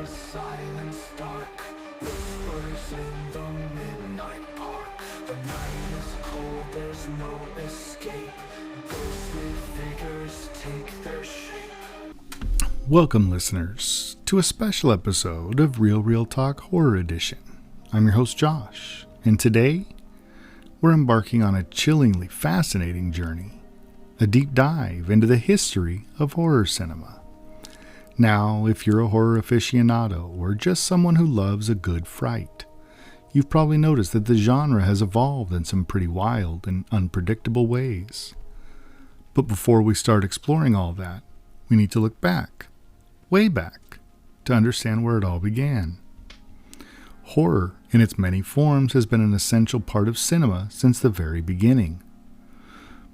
is silence dark, whispers in the midnight park. The night is cold, there's no escape. Ghostly figures take their shape. Welcome, listeners, to a special episode of Real Talk Horror Edition. I'm your host, Josh, and today we're embarking on a chillingly fascinating journey, a deep dive into the history of horror cinema. Now, if you're a horror aficionado or just someone who loves a good fright, you've probably noticed that the genre has evolved in some pretty wild and unpredictable ways. But before we start exploring all that, we need to look back, way back, to understand where it all began. Horror, in its many forms, has been an essential part of cinema since the very beginning.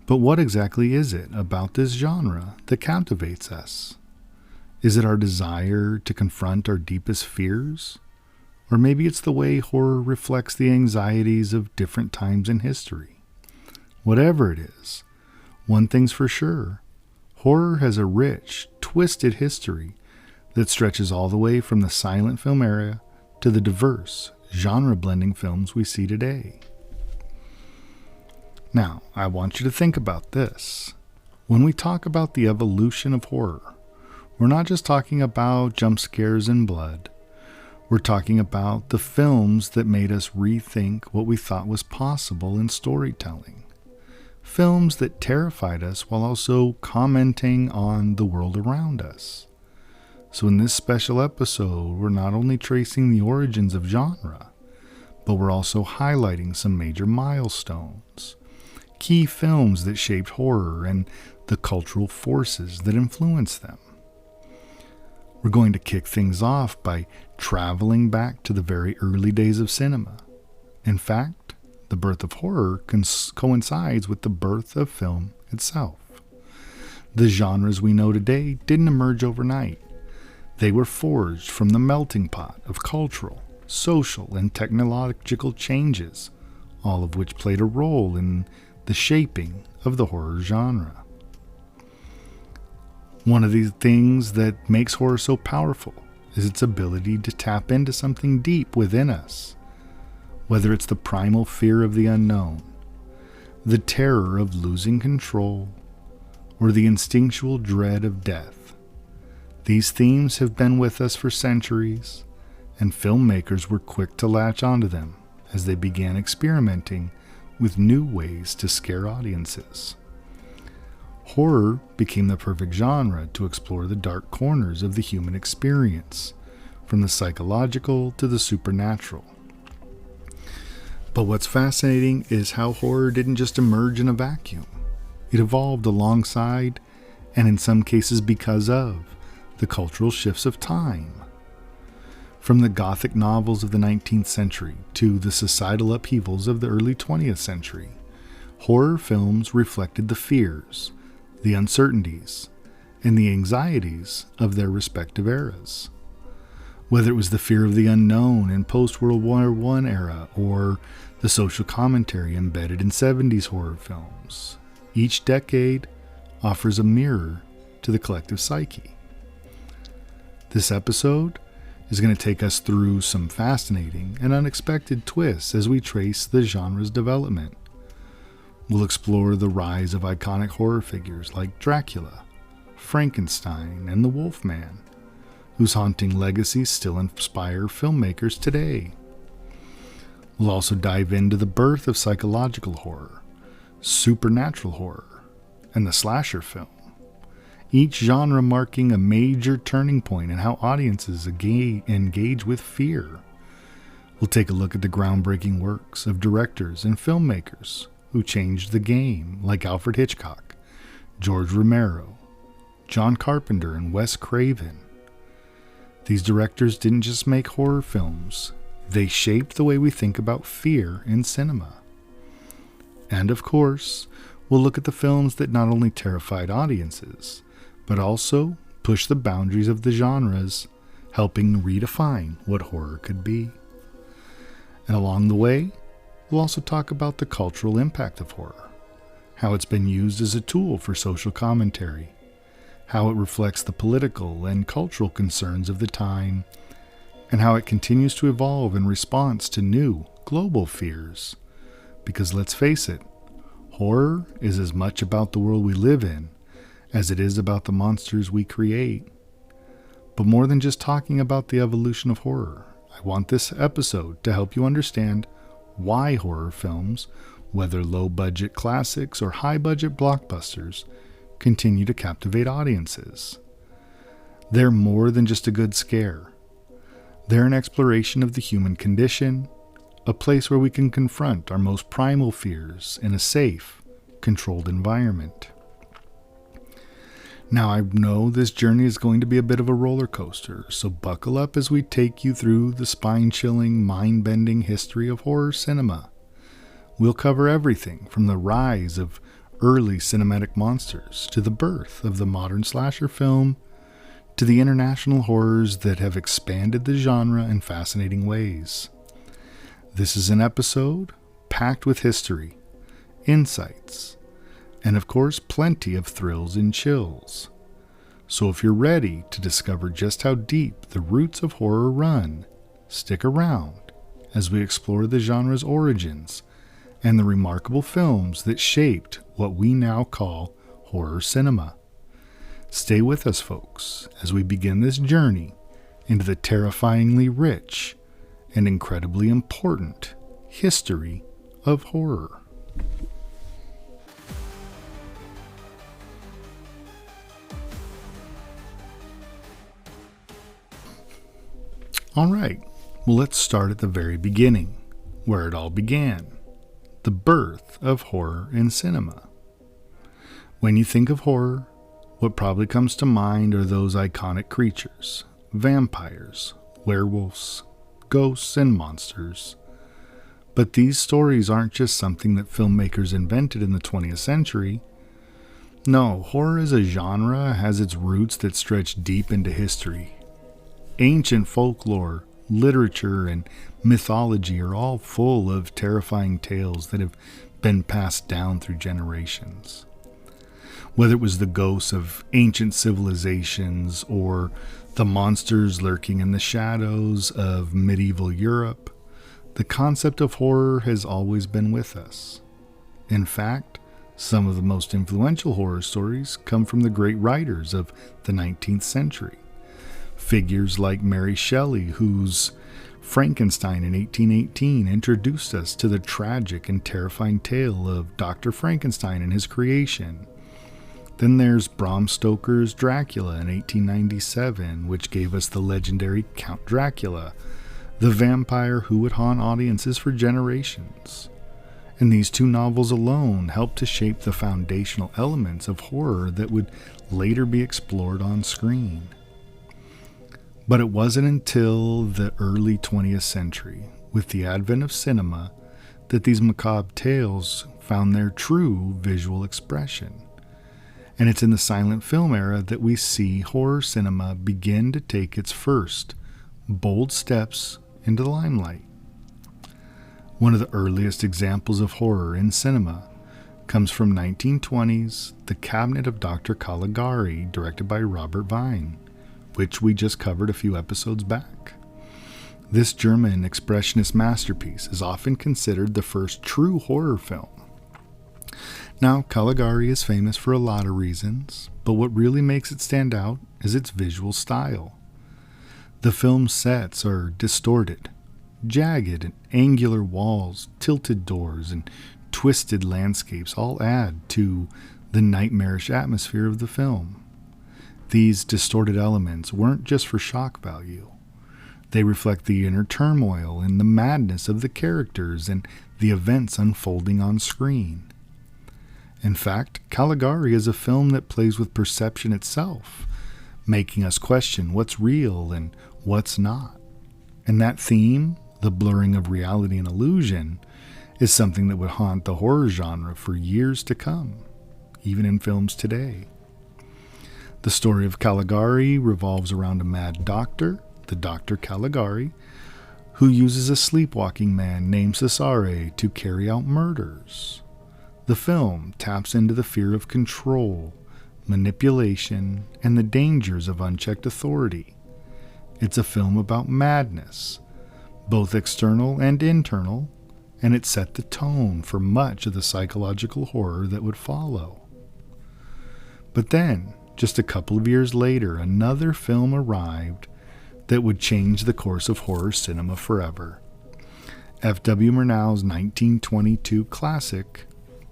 But what exactly is it about this genre that captivates us? Is it our desire to confront our deepest fears? Or maybe it's the way horror reflects the anxieties of different times in history. Whatever it is, one thing's for sure, horror has a rich, twisted history that stretches all the way from the silent film era to the diverse, genre-blending films we see today. Now, I want you to think about this. When we talk about the evolution of horror, we're not just talking about jump scares and blood. We're talking about the films that made us rethink what we thought was possible in storytelling. Films that terrified us while also commenting on the world around us. So in this special episode, we're not only tracing the origins of genre, but we're also highlighting some major milestones, key films that shaped horror and the cultural forces that influenced them. We're going to kick things off by traveling back to the very early days of cinema. In fact, the birth of horror coincides with the birth of film itself. The genres we know today didn't emerge overnight. They were forged from the melting pot of cultural, social, and technological changes, all of which played a role in the shaping of the horror genre. One of the things that makes horror so powerful is its ability to tap into something deep within us. Whether it's the primal fear of the unknown, the terror of losing control, or the instinctual dread of death. These themes have been with us for centuries, and filmmakers were quick to latch onto them as they began experimenting with new ways to scare audiences. Horror became the perfect genre to explore the dark corners of the human experience, from the psychological to the supernatural. But what's fascinating is how horror didn't just emerge in a vacuum. It evolved alongside, and in some cases because of, the cultural shifts of time. From the Gothic novels of the 19th century to the societal upheavals of the early 20th century, horror films reflected the fears, the uncertainties, and the anxieties of their respective eras. Whether it was the fear of the unknown in post-World War I era or the social commentary embedded in 70s horror films, each decade offers a mirror to the collective psyche. This episode is going to take us through some fascinating and unexpected twists as we trace the genre's development. We'll explore the rise of iconic horror figures like Dracula, Frankenstein, and the Wolfman, whose haunting legacies still inspire filmmakers today. We'll also dive into the birth of psychological horror, supernatural horror, and the slasher film, each genre marking a major turning point in how audiences engage with fear. We'll take a look at the groundbreaking works of directors and filmmakers who changed the game, like Alfred Hitchcock, George Romero, John Carpenter, and Wes Craven. These directors didn't just make horror films, they shaped the way we think about fear in cinema. And of course, we'll look at the films that not only terrified audiences, but also pushed the boundaries of the genres, helping redefine what horror could be. And along the way, we'll also talk about the cultural impact of horror, how it's been used as a tool for social commentary, how it reflects the political and cultural concerns of the time, and how it continues to evolve in response to new global fears. Because let's face it, horror is as much about the world we live in as it is about the monsters we create. But more than just talking about the evolution of horror, I want this episode to help you understand why horror films, whether low-budget classics or high-budget blockbusters, continue to captivate audiences. They're more than just a good scare. They're an exploration of the human condition, a place where we can confront our most primal fears in a safe, controlled environment. Now, I know this journey is going to be a bit of a roller coaster, so buckle up as we take you through the spine-chilling, mind-bending history of horror cinema. We'll cover everything from the rise of early cinematic monsters to the birth of the modern slasher film to the international horrors that have expanded the genre in fascinating ways. This is an episode packed with history, insights, and of course plenty of thrills and chills. So if you're ready to discover just how deep the roots of horror run, stick around as we explore the genre's origins and the remarkable films that shaped what we now call horror cinema. Stay with us, folks, as we begin this journey into the terrifyingly rich and incredibly important history of horror. All right, well, let's start at the very beginning, where it all began, the birth of horror in cinema. When you think of horror, what probably comes to mind are those iconic creatures, vampires, werewolves, ghosts, and monsters. But these stories aren't just something that filmmakers invented in the 20th century. No, horror as a genre has its roots that stretch deep into history. Ancient folklore, literature, and mythology are all full of terrifying tales that have been passed down through generations. Whether it was the ghosts of ancient civilizations or the monsters lurking in the shadows of medieval Europe, the concept of horror has always been with us. In fact, some of the most influential horror stories come from the great writers of the 19th century. Figures like Mary Shelley, whose Frankenstein in 1818 introduced us to the tragic and terrifying tale of Dr. Frankenstein and his creation. Then there's Bram Stoker's Dracula in 1897, which gave us the legendary Count Dracula, the vampire who would haunt audiences for generations. And these two novels alone helped to shape the foundational elements of horror that would later be explored on screen. But it wasn't until the early 20th century, with the advent of cinema, that these macabre tales found their true visual expression. And it's in the silent film era that we see horror cinema begin to take its first bold steps into the limelight. One of the earliest examples of horror in cinema comes from 1920's The Cabinet of Dr. Caligari, directed by Robert Vine, which we just covered a few episodes back. This German expressionist masterpiece is often considered the first true horror film. Now, Caligari is famous for a lot of reasons, but what really makes it stand out is its visual style. The film's sets are distorted, jagged and angular walls, tilted doors, and twisted landscapes all add to the nightmarish atmosphere of the film. These distorted elements weren't just for shock value. They reflect the inner turmoil and the madness of the characters and the events unfolding on screen. In fact, Caligari is a film that plays with perception itself, making us question what's real and what's not. And that theme, the blurring of reality and illusion, is something that would haunt the horror genre for years to come, even in films today. The story of Caligari revolves around a mad doctor, the Dr. Caligari, who uses a sleepwalking man named Cesare to carry out murders. The film taps into the fear of control, manipulation, and the dangers of unchecked authority. It's a film about madness, both external and internal, and it set the tone for much of the psychological horror that would follow. But then, just a couple of years later, another film arrived that would change the course of horror cinema forever. F.W. Murnau's 1922 classic,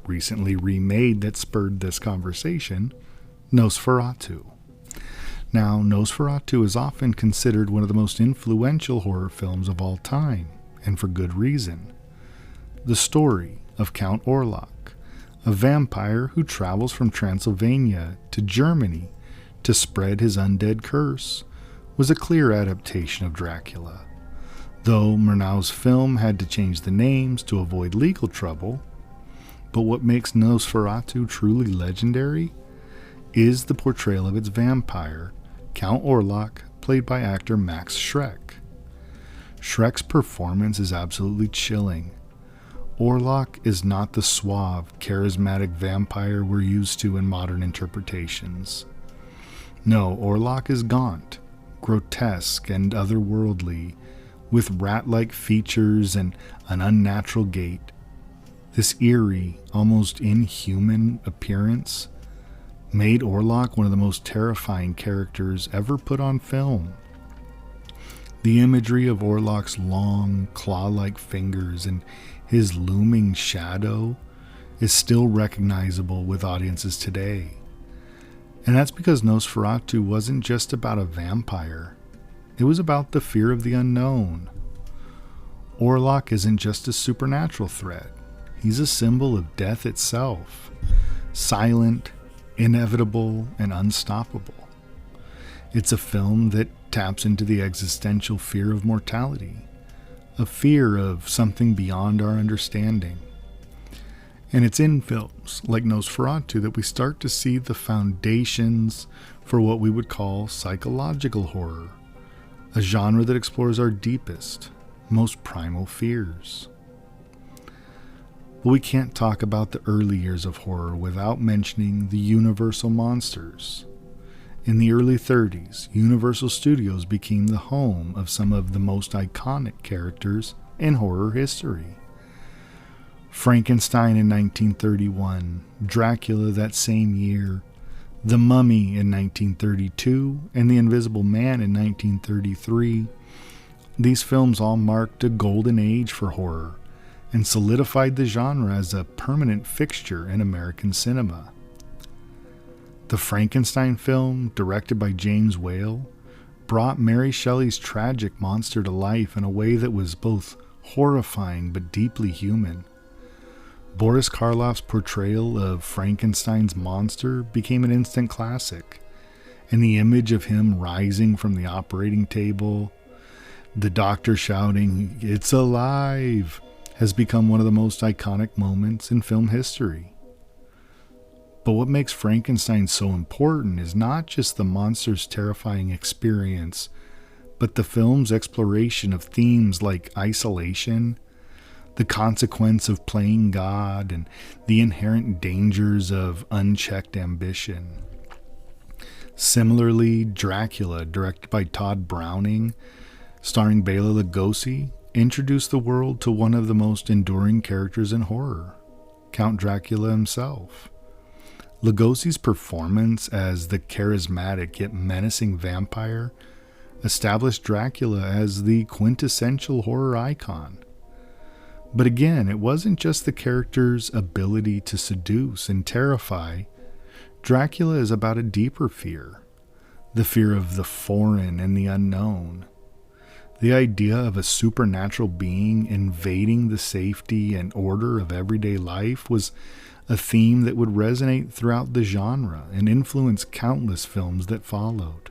recently remade that spurred this conversation, Nosferatu. Now, Nosferatu is often considered one of the most influential horror films of all time, and for good reason. The story of Count Orlok, a vampire who travels from Transylvania to Germany to spread his undead curse, was a clear adaptation of Dracula. Though Murnau's film had to change the names to avoid legal trouble, but what makes Nosferatu truly legendary is the portrayal of its vampire, Count Orlok, played by actor Max Schreck. Schreck's performance is absolutely chilling. Orlok is not the suave, charismatic vampire we're used to in modern interpretations. No, Orlok is gaunt, grotesque, and otherworldly, with rat-like features and an unnatural gait. This eerie, almost inhuman appearance made Orlok one of the most terrifying characters ever put on film. The imagery of Orlok's long, claw-like fingers and his looming shadow is still recognizable with audiences today. And that's because Nosferatu wasn't just about a vampire. It was about the fear of the unknown. Orlok isn't just a supernatural threat. He's a symbol of death itself, silent, inevitable, and unstoppable. It's a film that taps into the existential fear of mortality, a fear of something beyond our understanding. And it's in films like Nosferatu that we start to see the foundations for what we would call psychological horror, a genre that explores our deepest, most primal fears. But we can't talk about the early years of horror without mentioning the Universal monsters. In the early 30s, Universal Studios became the home of some of the most iconic characters in horror history. Frankenstein in 1931, Dracula that same year, The Mummy in 1932, and The Invisible Man in 1933. These films all marked a golden age for horror and solidified the genre as a permanent fixture in American cinema. The Frankenstein film, directed by James Whale, brought Mary Shelley's tragic monster to life in a way that was both horrifying but deeply human. Boris Karloff's portrayal of Frankenstein's monster became an instant classic, and the image of him rising from the operating table, the doctor shouting, "It's alive!" has become one of the most iconic moments in film history. But what makes Frankenstein so important is not just the monster's terrifying experience, but the film's exploration of themes like isolation, the consequence of playing God, and the inherent dangers of unchecked ambition. Similarly, Dracula, directed by Todd Browning, starring Bela Lugosi, introduced the world to one of the most enduring characters in horror, Count Dracula himself. Lugosi's performance as the charismatic yet menacing vampire established Dracula as the quintessential horror icon. But again, it wasn't just the character's ability to seduce and terrify. Dracula is about a deeper fear, the fear of the foreign and the unknown. The idea of a supernatural being invading the safety and order of everyday life was a theme that would resonate throughout the genre and influence countless films that followed.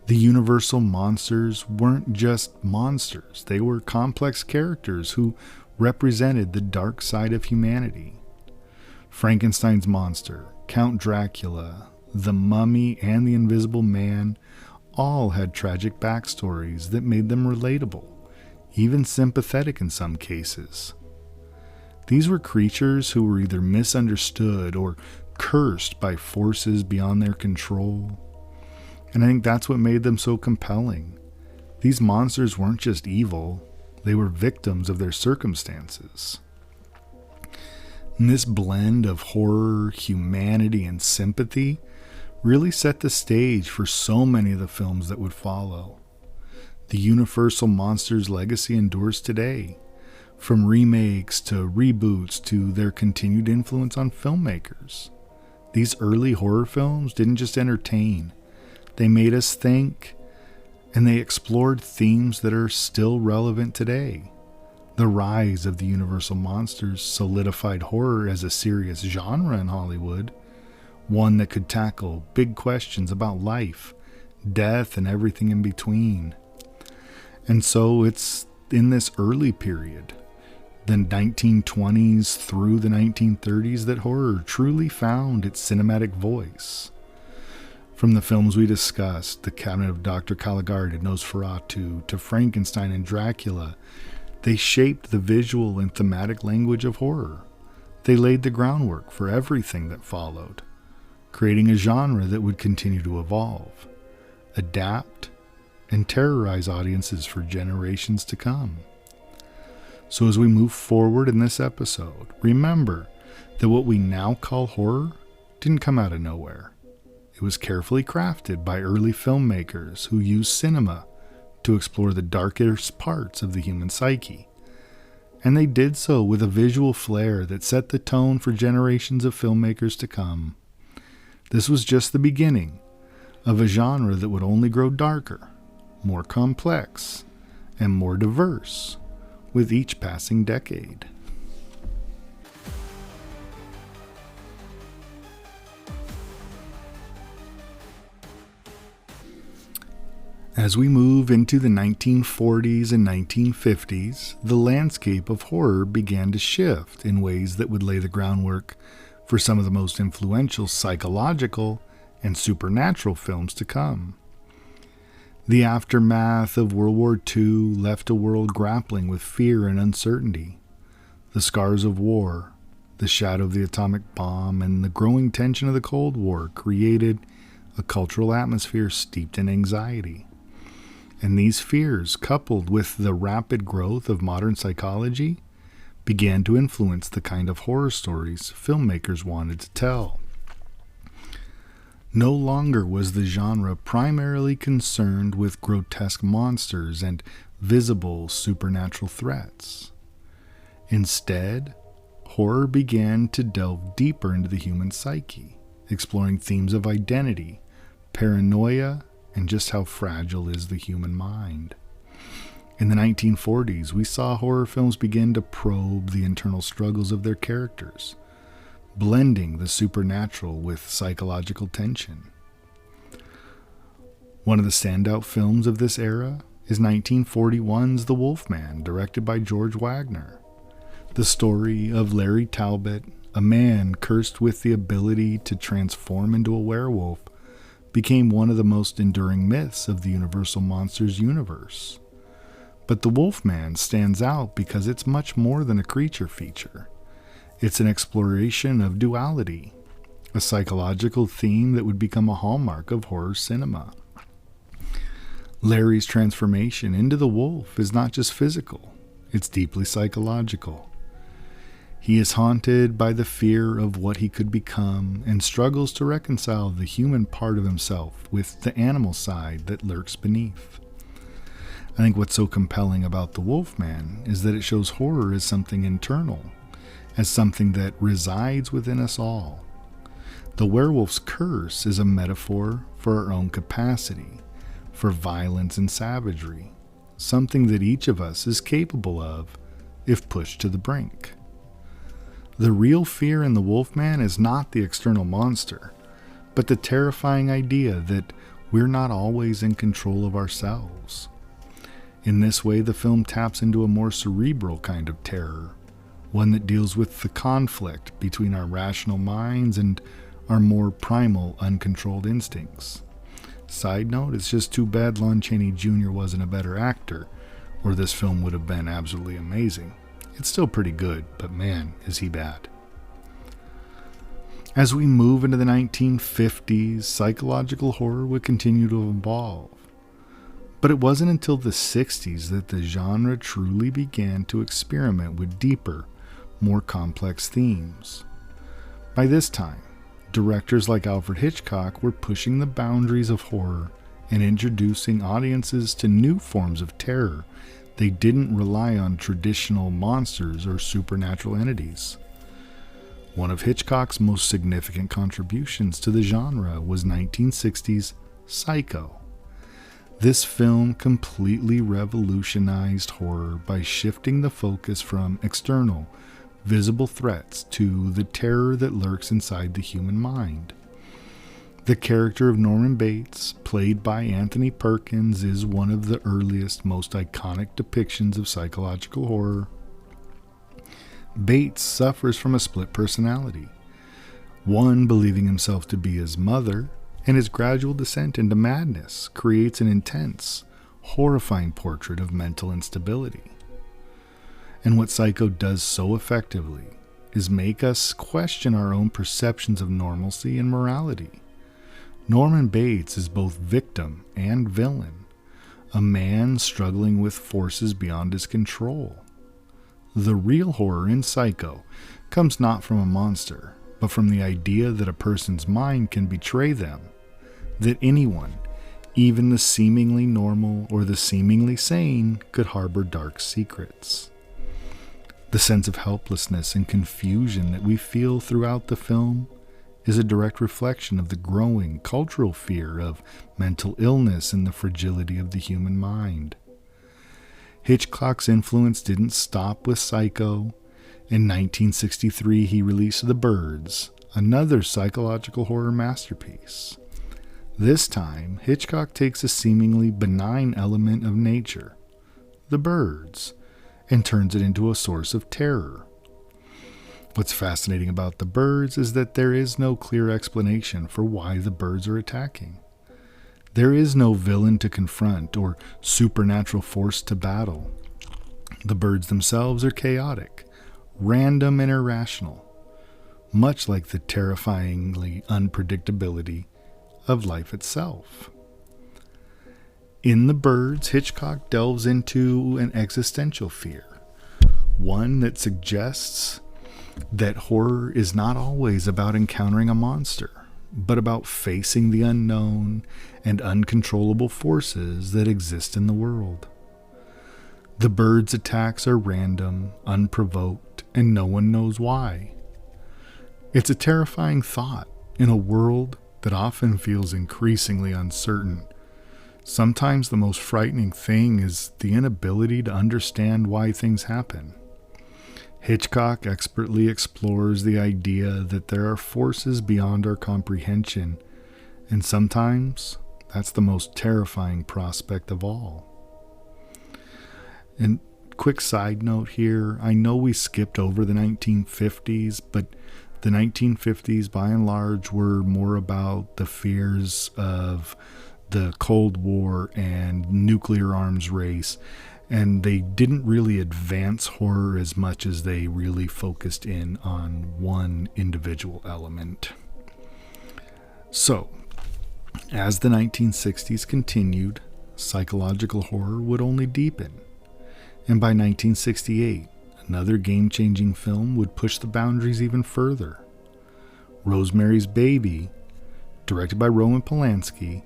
The Universal monsters weren't just monsters, they were complex characters who represented the dark side of humanity. Frankenstein's monster, Count Dracula, the Mummy, and the Invisible Man all had tragic backstories that made them relatable, even sympathetic in some cases. These were creatures who were either misunderstood or cursed by forces beyond their control. And I think that's what made them so compelling. These monsters weren't just evil, they were victims of their circumstances. And this blend of horror, humanity, and sympathy really set the stage for so many of the films that would follow. The Universal Monsters legacy endures today, from remakes to reboots to their continued influence on filmmakers. These early horror films didn't just entertain, they made us think, and they explored themes that are still relevant today. The rise of the Universal Monsters solidified horror as a serious genre in Hollywood, one that could tackle big questions about life, death, and everything in between. And so it's in this early period, the 1920s through the 1930s, that horror truly found its cinematic voice. From the films we discussed, The Cabinet of Dr. Caligari, Nosferatu, to Frankenstein and Dracula, they shaped the visual and thematic language of horror. They laid the groundwork for everything that followed, creating a genre that would continue to evolve, adapt, and terrorize audiences for generations to come. So as we move forward in this episode, remember that what we now call horror didn't come out of nowhere. It was carefully crafted by early filmmakers who used cinema to explore the darkest parts of the human psyche. And they did so with a visual flair that set the tone for generations of filmmakers to come. This was just the beginning of a genre that would only grow darker, more complex, and more diverse with each passing decade. As we move into the 1940s and 1950s, the landscape of horror began to shift in ways that would lay the groundwork for some of the most influential psychological and supernatural films to come. The aftermath of World War II left a world grappling with fear and uncertainty. The scars of war, the shadow of the atomic bomb, and the growing tension of the Cold War created a cultural atmosphere steeped in anxiety. And these fears, coupled with the rapid growth of modern psychology, began to influence the kind of horror stories filmmakers wanted to tell. No longer was the genre primarily concerned with grotesque monsters and visible supernatural threats. Instead, horror began to delve deeper into the human psyche, exploring themes of identity, paranoia, and just how fragile is the human mind. In the 1940s, we saw horror films begin to probe the internal struggles of their characters, blending the supernatural with psychological tension. One of the standout films of this era is 1941's The Wolfman, directed by George Wagner. The story of Larry Talbot, a man cursed with the ability to transform into a werewolf, became one of the most enduring myths of the Universal Monsters universe. But The Wolfman stands out because it's much more than a creature feature. It's an exploration of duality, a psychological theme that would become a hallmark of horror cinema. Larry's transformation into the wolf is not just physical, it's deeply psychological. He is haunted by the fear of what he could become and struggles to reconcile the human part of himself with the animal side that lurks beneath. I think what's so compelling about The Wolfman is that it shows horror as something internal, as something that resides within us all. The werewolf's curse is a metaphor for our own capacity, for violence and savagery, something that each of us is capable of if pushed to the brink. The real fear in The Wolfman is not the external monster, but the terrifying idea that we're not always in control of ourselves. In this way, the film taps into a more cerebral kind of terror, one that deals with the conflict between our rational minds and our more primal, uncontrolled instincts. Side note, it's just too bad Lon Chaney Jr. wasn't a better actor, or this film would have been absolutely amazing. It's still pretty good, but man, is he bad. As we move into the 1950s, psychological horror would continue to evolve. But it wasn't until the 60s that the genre truly began to experiment with deeper, more complex themes. By this time, directors like Alfred Hitchcock were pushing the boundaries of horror and introducing audiences to new forms of terror. They didn't rely on traditional monsters or supernatural entities. One of Hitchcock's most significant contributions to the genre was 1960's Psycho. This film completely revolutionized horror by shifting the focus from external, visible threats to the terror that lurks inside the human mind. The character of Norman Bates, played by Anthony Perkins, is one of the earliest, most iconic depictions of psychological horror. Bates suffers from a split personality, one believing himself to be his mother, and his gradual descent into madness creates an intense, horrifying portrait of mental instability. And what Psycho does so effectively is make us question our own perceptions of normalcy and morality. Norman Bates is both victim and villain, a man struggling with forces beyond his control. The real horror in Psycho comes not from a monster, but from the idea that a person's mind can betray them, that anyone, even the seemingly normal or the seemingly sane, could harbor dark secrets. The sense of helplessness and confusion that we feel throughout the film is a direct reflection of the growing cultural fear of mental illness and the fragility of the human mind. Hitchcock's influence didn't stop with Psycho. In 1963, he released The Birds, another psychological horror masterpiece. This time, Hitchcock takes a seemingly benign element of nature, the birds, and turns it into a source of terror. What's fascinating about The Birds is that there is no clear explanation for why the birds are attacking. There is no villain to confront or supernatural force to battle. The birds themselves are chaotic, random, and irrational, much like the terrifyingly unpredictability of life itself. In The Birds, Hitchcock delves into an existential fear, one that suggests that horror is not always about encountering a monster, but about facing the unknown and uncontrollable forces that exist in the world. The birds' attacks are random, unprovoked, and no one knows why. It's a terrifying thought in a world that often feels increasingly uncertain. Sometimes the most frightening thing is the inability to understand why things happen. Hitchcock expertly explores the idea that there are forces beyond our comprehension, and sometimes that's the most terrifying prospect of all. And quick side note here, I know we skipped over the 1950s, but the 1950s by and large were more about the fears of the Cold War and nuclear arms race, and they didn't really advance horror as much as they really focused in on one individual element. So, as the 1960s continued, psychological horror would only deepen, and by 1968, another game-changing film would push the boundaries even further. Rosemary's Baby, directed by Roman Polanski,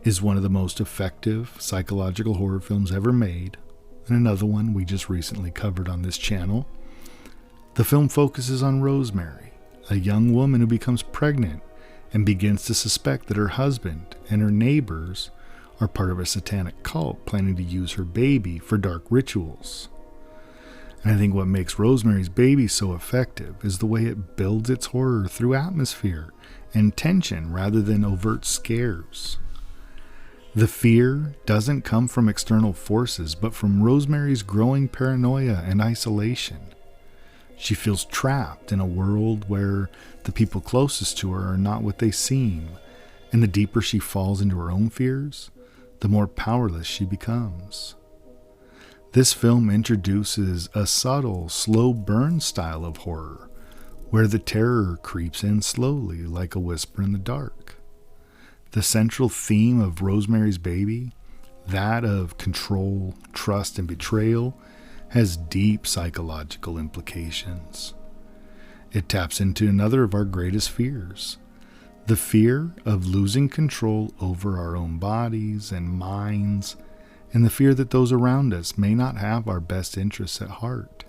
is one of the most effective psychological horror films ever made, and another one we just recently covered on this channel. The film focuses on Rosemary, a young woman who becomes pregnant and begins to suspect that her husband and her neighbors are part of a satanic cult planning to use her baby for dark rituals. And I think what makes Rosemary's Baby so effective is the way it builds its horror through atmosphere and tension rather than overt scares. The fear doesn't come from external forces, but from Rosemary's growing paranoia and isolation. She feels trapped in a world where the people closest to her are not what they seem, and the deeper she falls into her own fears, the more powerless she becomes. This film introduces a subtle, slow burn style of horror, where the terror creeps in slowly like a whisper in the dark. The central theme of Rosemary's Baby, that of control, trust, and betrayal, has deep psychological implications. It taps into another of our greatest fears, the fear of losing control over our own bodies and minds, and the fear that those around us may not have our best interests at heart.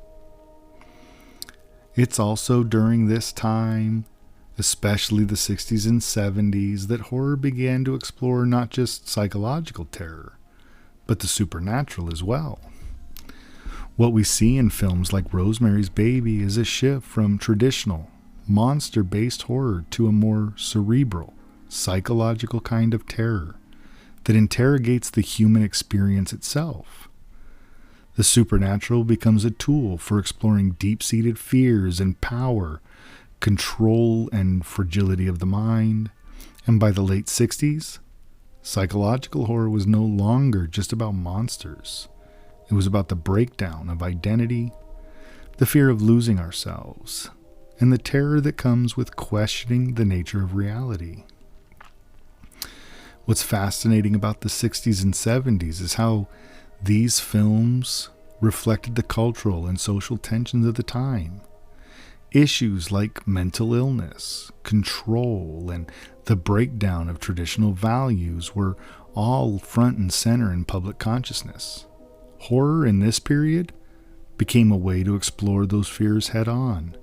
It's also during this time, especially the 60s and 70s, that horror began to explore not just psychological terror, but the supernatural as well. What we see in films like Rosemary's Baby is a shift from traditional, monster-based horror to a more cerebral, psychological kind of terror that interrogates the human experience itself. The supernatural becomes a tool for exploring deep-seated fears and power, control and fragility of the mind, and by the late 60s, psychological horror was no longer just about monsters. It was about the breakdown of identity, the fear of losing ourselves, and the terror that comes with questioning the nature of reality. What's fascinating about the 60s and 70s is how these films reflected the cultural and social tensions of the time. Issues like mental illness, control, and the breakdown of traditional values were all front and center in public consciousness. Horror in this period became a way to explore those fears head on.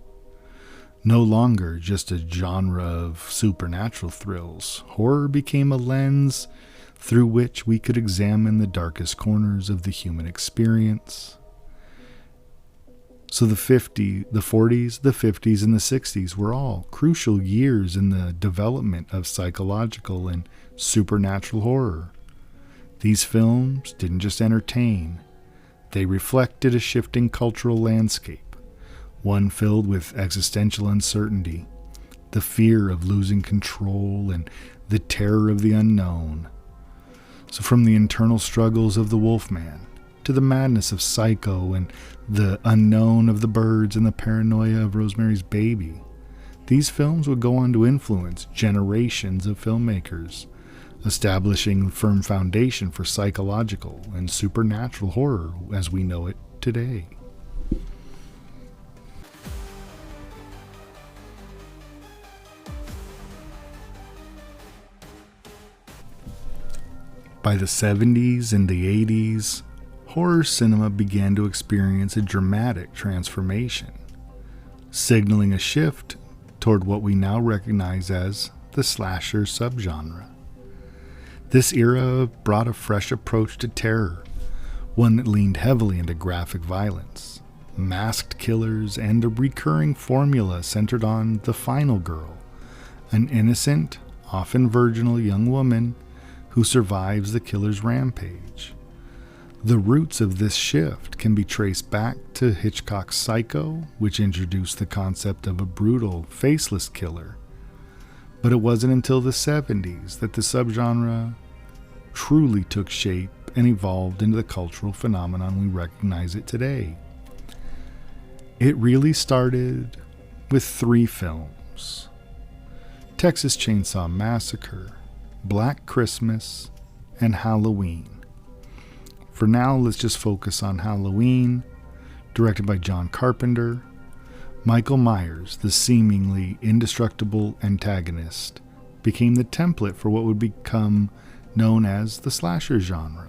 No longer just a genre of supernatural thrills, horror became a lens through which we could examine the darkest corners of the human experience. So the 40s, the 50s, and the 60s were all crucial years in the development of psychological and supernatural horror. These films didn't just entertain, they reflected a shifting cultural landscape, one filled with existential uncertainty, the fear of losing control, and the terror of the unknown. So from the internal struggles of the Wolfman, to the madness of Psycho and the unknown of the birds and the paranoia of Rosemary's Baby, these films would go on to influence generations of filmmakers, establishing a firm foundation for psychological and supernatural horror as we know it today. By the 70s and the 80s, horror cinema began to experience a dramatic transformation, signaling a shift toward what we now recognize as the slasher subgenre. This era brought a fresh approach to terror, one that leaned heavily into graphic violence, masked killers, and a recurring formula centered on the final girl, an innocent, often virginal young woman who survives the killer's rampage. The roots of this shift can be traced back to Hitchcock's Psycho, which introduced the concept of a brutal, faceless killer. But it wasn't until the 70s that the subgenre truly took shape and evolved into the cultural phenomenon we recognize it today. It really started with 3 films: Texas Chain Saw Massacre, Black Christmas, and Halloween. For now, let's just focus on Halloween, directed by John Carpenter. Michael Myers, the seemingly indestructible antagonist, became the template for what would become known as the slasher genre.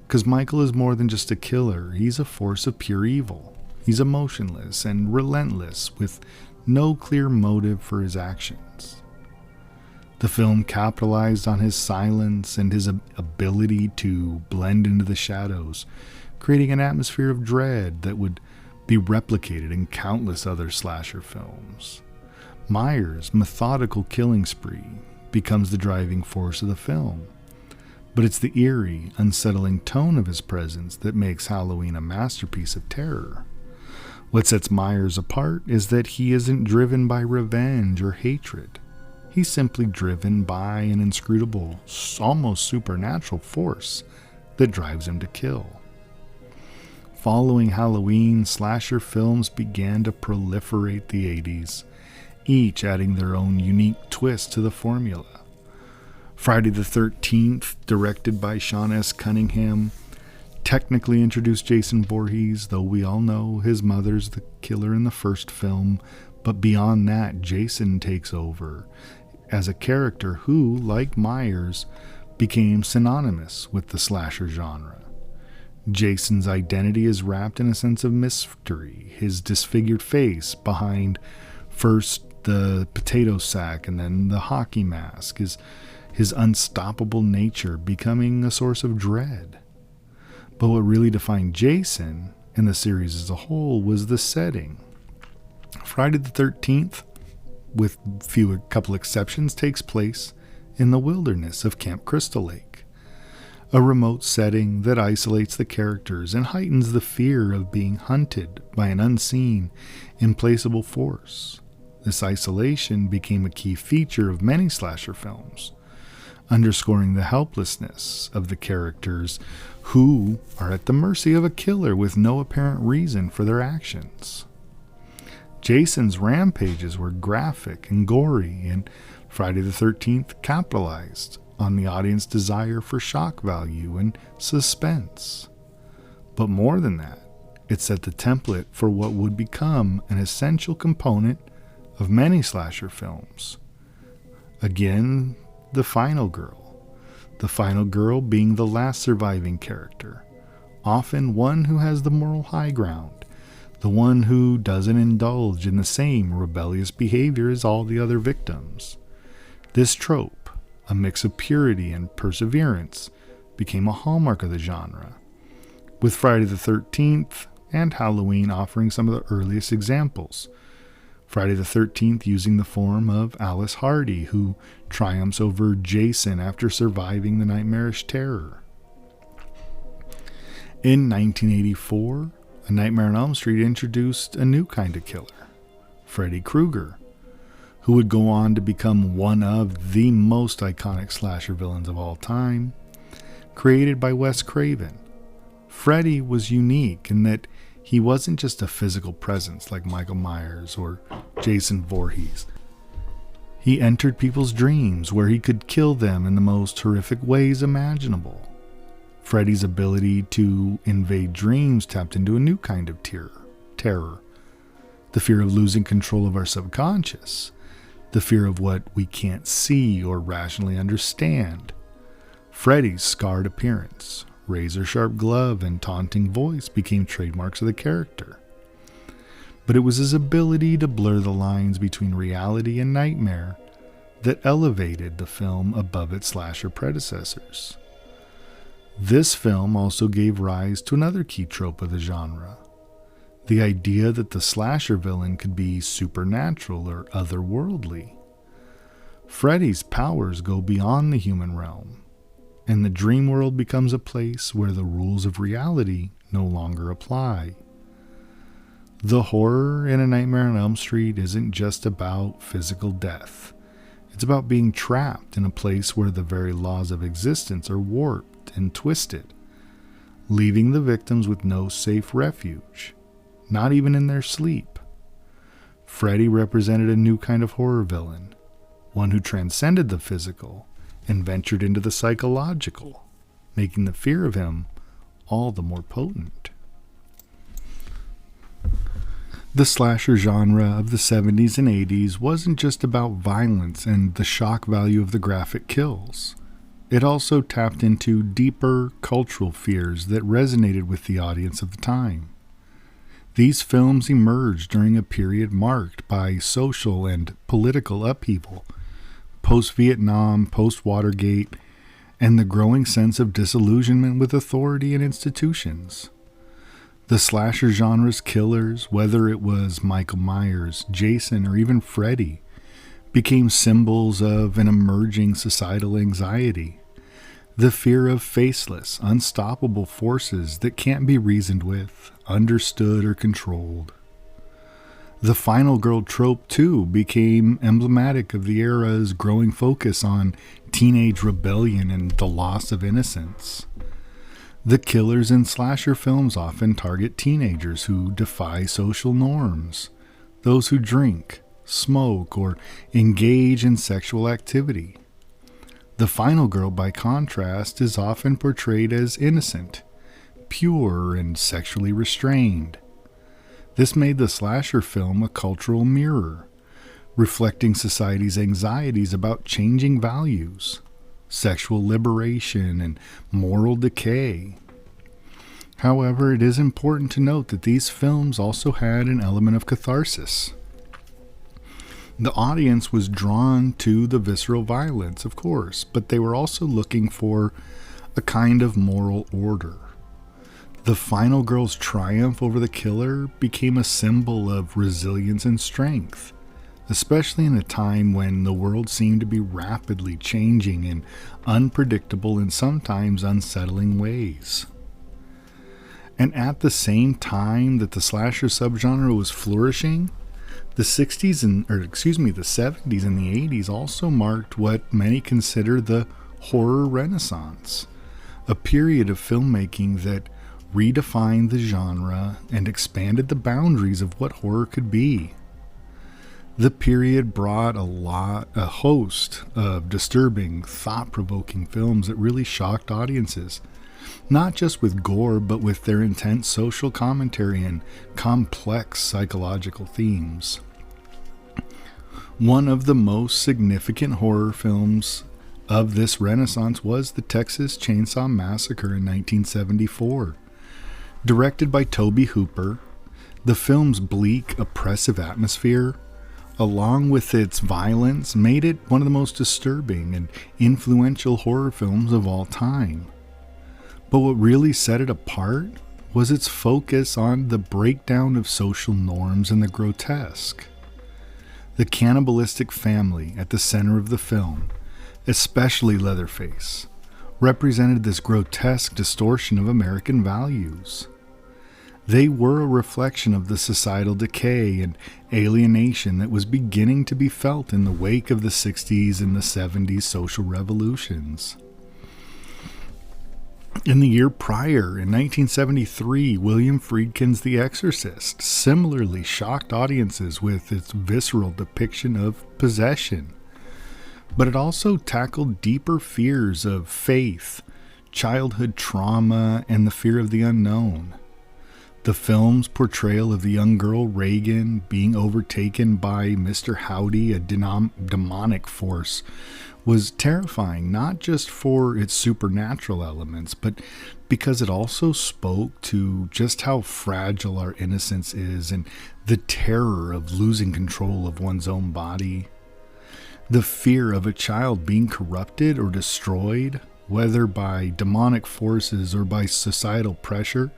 Because Michael is more than just a killer, he's a force of pure evil. He's emotionless and relentless, with no clear motive for his actions. The film capitalized on his silence and his ability to blend into the shadows, creating an atmosphere of dread that would be replicated in countless other slasher films. Myers' methodical killing spree becomes the driving force of the film, but it's the eerie, unsettling tone of his presence that makes Halloween a masterpiece of terror. What sets Myers apart is that he isn't driven by revenge or hatred. He's simply driven by an inscrutable, almost supernatural force that drives him to kill. Following Halloween, slasher films began to proliferate the 80s, each adding their own unique twist to the formula. Friday the 13th, directed by Sean S. Cunningham, technically introduced Jason Voorhees, though we all know his mother's the killer in the first film, but beyond that, Jason takes over as a character who, like Myers, became synonymous with the slasher genre. Jason's identity is wrapped in a sense of mystery, his disfigured face behind first the potato sack and then the hockey mask, his unstoppable nature becoming a source of dread. But what really defined Jason and the series as a whole was the setting. Friday the 13th, with a couple exceptions, takes place in the wilderness of Camp Crystal Lake, a remote setting that isolates the characters and heightens the fear of being hunted by an unseen, implacable force. This isolation became a key feature of many slasher films, underscoring the helplessness of the characters who are at the mercy of a killer with no apparent reason for their actions. Jason's rampages were graphic and gory, and Friday the 13th capitalized on the audience's desire for shock value and suspense. But more than that, it set the template for what would become an essential component of many slasher films. Again, the final girl. The final girl being the last surviving character, often one who has the moral high ground, the one who doesn't indulge in the same rebellious behavior as all the other victims. This trope, a mix of purity and perseverance, became a hallmark of the genre, with Friday the 13th and Halloween offering some of the earliest examples. Friday the 13th using the form of Alice Hardy, who triumphs over Jason after surviving the nightmarish terror. In 1984, A Nightmare on Elm Street introduced a new kind of killer, Freddy Krueger, who would go on to become one of the most iconic slasher villains of all time, created by Wes Craven. Freddy was unique in that he wasn't just a physical presence like Michael Myers or Jason Voorhees. He entered people's dreams where he could kill them in the most horrific ways imaginable. Freddy's ability to invade dreams tapped into a new kind of terror, the fear of losing control of our subconscious, the fear of what we can't see or rationally understand. Freddy's scarred appearance, razor-sharp glove, and taunting voice became trademarks of the character. But it was his ability to blur the lines between reality and nightmare that elevated the film above its slasher predecessors. This film also gave rise to another key trope of the genre, the idea that the slasher villain could be supernatural or otherworldly. Freddy's powers go beyond the human realm, and the dream world becomes a place where the rules of reality no longer apply. The horror in A Nightmare on Elm Street isn't just about physical death. It's about being trapped in a place where the very laws of existence are warped and twisted, leaving the victims with no safe refuge, not even in their sleep. Freddy represented a new kind of horror villain, one who transcended the physical and ventured into the psychological, making the fear of him all the more potent. The slasher genre of the 70s and 80s wasn't just about violence and the shock value of the graphic kills. It also tapped into deeper cultural fears that resonated with the audience of the time. These films emerged during a period marked by social and political upheaval, post-Vietnam, post-Watergate, and the growing sense of disillusionment with authority and institutions. The slasher genre's killers, whether it was Michael Myers, Jason, or even Freddy, became symbols of an emerging societal anxiety, the fear of faceless, unstoppable forces that can't be reasoned with, understood, or controlled. The final girl trope, too, became emblematic of the era's growing focus on teenage rebellion and the loss of innocence. The killers in slasher films often target teenagers who defy social norms, those who drink, smoke, or engage in sexual activity. The final girl, by contrast, is often portrayed as innocent, pure, and sexually restrained. This made the slasher film a cultural mirror, reflecting society's anxieties about changing values, sexual liberation, and moral decay. However, it is important to note that these films also had an element of catharsis. The audience was drawn to the visceral violence, of course, but they were also looking for a kind of moral order. The final girl's triumph over the killer became a symbol of resilience and strength, especially in a time when the world seemed to be rapidly changing in unpredictable and sometimes unsettling ways. And at the same time that the slasher subgenre was flourishing, the 70s and the 80s also marked what many consider the horror renaissance, a period of filmmaking that redefined the genre and expanded the boundaries of what horror could be. The period brought a host of disturbing, thought-provoking films that really shocked audiences, not just with gore, but with their intense social commentary and complex psychological themes. One of the most significant horror films of this renaissance was the Texas Chain Saw Massacre in 1974. Directed by Tobe Hooper, the film's bleak, oppressive atmosphere, along with its violence, made it one of the most disturbing and influential horror films of all time. But what really set it apart was its focus on the breakdown of social norms and the grotesque. The cannibalistic family at the center of the film, especially Leatherface, represented this grotesque distortion of American values. They were a reflection of the societal decay and alienation that was beginning to be felt in the wake of the 60s and the 70s social revolutions. In the year prior, in 1973, William Friedkin's The Exorcist similarly shocked audiences with its visceral depiction of possession. But it also tackled deeper fears of faith, childhood trauma, and the fear of the unknown. The film's portrayal of the young girl Reagan being overtaken by Mr. Howdy, a demonic force, was terrifying, not just for its supernatural elements, but because it also spoke to just how fragile our innocence is and the terror of losing control of one's own body. The fear of a child being corrupted or destroyed, whether by demonic forces or by societal pressure,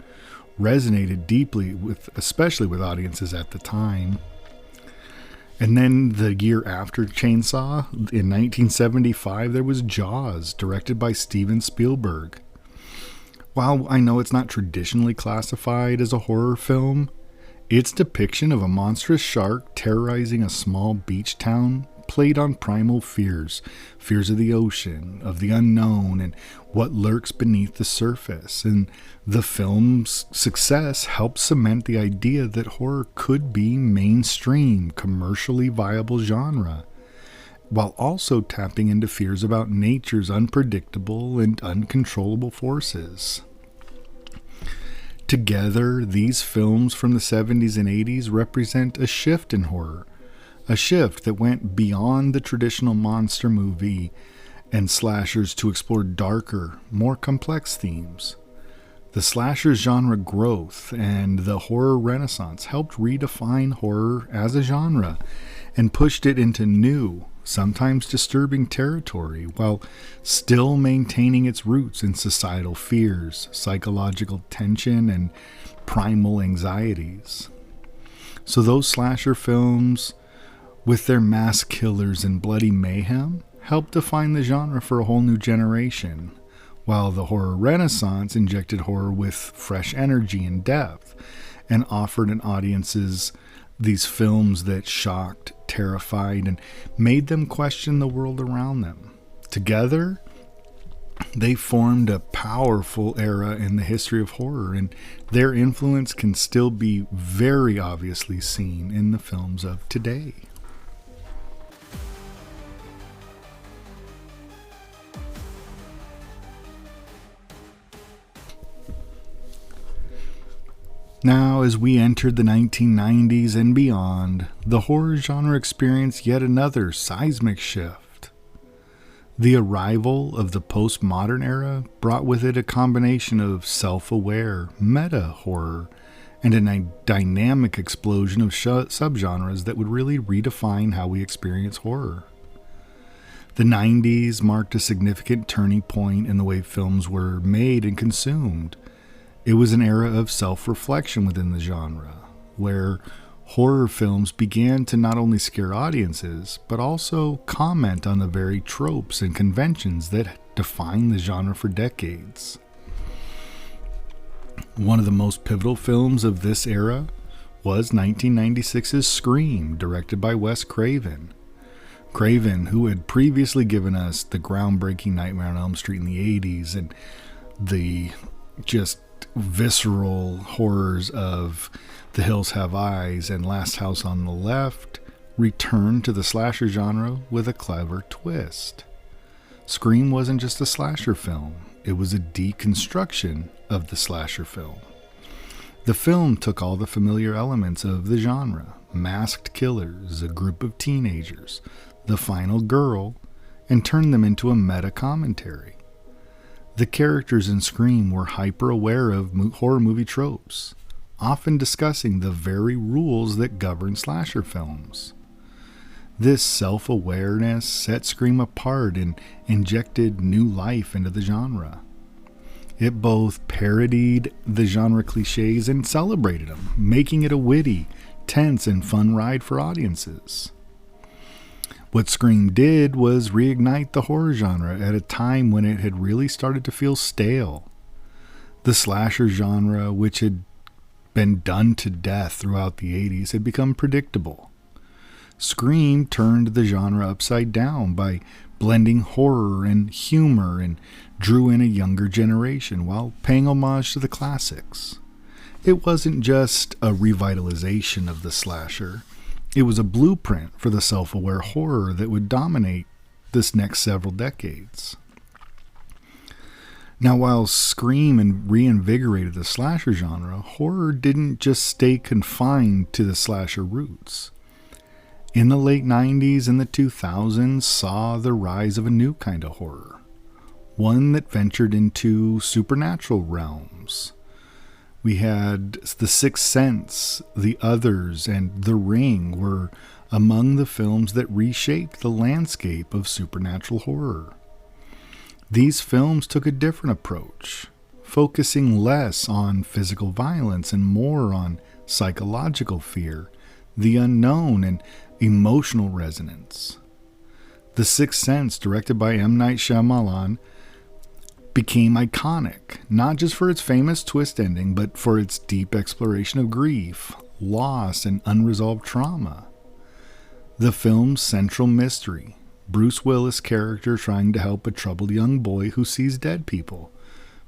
resonated deeply especially with audiences at the time. And then the year after Chainsaw, in 1975, there was Jaws, directed by Steven Spielberg. While I know it's not traditionally classified as a horror film, its depiction of a monstrous shark terrorizing a small beach town played on primal fears of the ocean, of the unknown, and what lurks beneath the surface. And the film's success helped cement the idea that horror could be mainstream, commercially viable genre, while also tapping into fears about nature's unpredictable and uncontrollable forces. Together, these films from the 70s and 80s represent a shift in horror, a shift that went beyond the traditional monster movie and slashers to explore darker, more complex themes. The slasher genre growth and the horror renaissance helped redefine horror as a genre and pushed it into new, sometimes disturbing territory, while still maintaining its roots in societal fears, psychological tension, and primal anxieties. So those slasher films, with their mass killers and bloody mayhem, helped define the genre for a whole new generation, while the horror renaissance injected horror with fresh energy and depth and offered an audiences these films that shocked, terrified, and made them question the world around them. Together, They formed a powerful era in the history of horror, and their influence can still be very obviously seen in the films of today. Now, as we entered the 1990s and beyond, the horror genre experienced yet another seismic shift. The arrival of the postmodern era brought with it a combination of self-aware, meta-horror, and a dynamic explosion of subgenres that would really redefine how we experience horror. The 90s marked a significant turning point in the way films were made and consumed. It was an era of self-reflection within the genre, where horror films began to not only scare audiences, but also comment on the very tropes and conventions that defined the genre for decades. One of the most pivotal films of this era was 1996's Scream, directed by Wes Craven. Craven, who had previously given us the groundbreaking Nightmare on Elm Street in the 80s and the just visceral horrors of The Hills Have Eyes and Last House on the Left, returned to the slasher genre with a clever twist. Scream wasn't just a slasher film, it was a deconstruction of the slasher film. The film took all the familiar elements of the genre, masked killers, a group of teenagers, the final girl, and turned them into a meta-commentary. The characters in Scream were hyper-aware of horror movie tropes, often discussing the very rules that govern slasher films. This self-awareness set Scream apart and injected new life into the genre. It both parodied the genre cliches and celebrated them, making it a witty, tense, and fun ride for audiences. What Scream did was reignite the horror genre at a time when it had really started to feel stale. The slasher genre, which had been done to death throughout the 80s, had become predictable. Scream turned the genre upside down by blending horror and humor and drew in a younger generation while paying homage to the classics. It wasn't just a revitalization of the slasher. It was a blueprint for the self-aware horror that would dominate this next several decades. Now, while Scream reinvigorated the slasher genre, horror didn't just stay confined to the slasher roots. In the late 90s and the 2000s saw the rise of a new kind of horror, one that ventured into supernatural realms. We had The Sixth Sense, The Others, and The Ring were among the films that reshaped the landscape of supernatural horror. These films took a different approach, focusing less on physical violence and more on psychological fear, the unknown, and emotional resonance. The Sixth Sense, directed by M. Night Shyamalan, became iconic, not just for its famous twist ending, but for its deep exploration of grief, loss, and unresolved trauma. The film's central mystery, Bruce Willis' character trying to help a troubled young boy who sees dead people,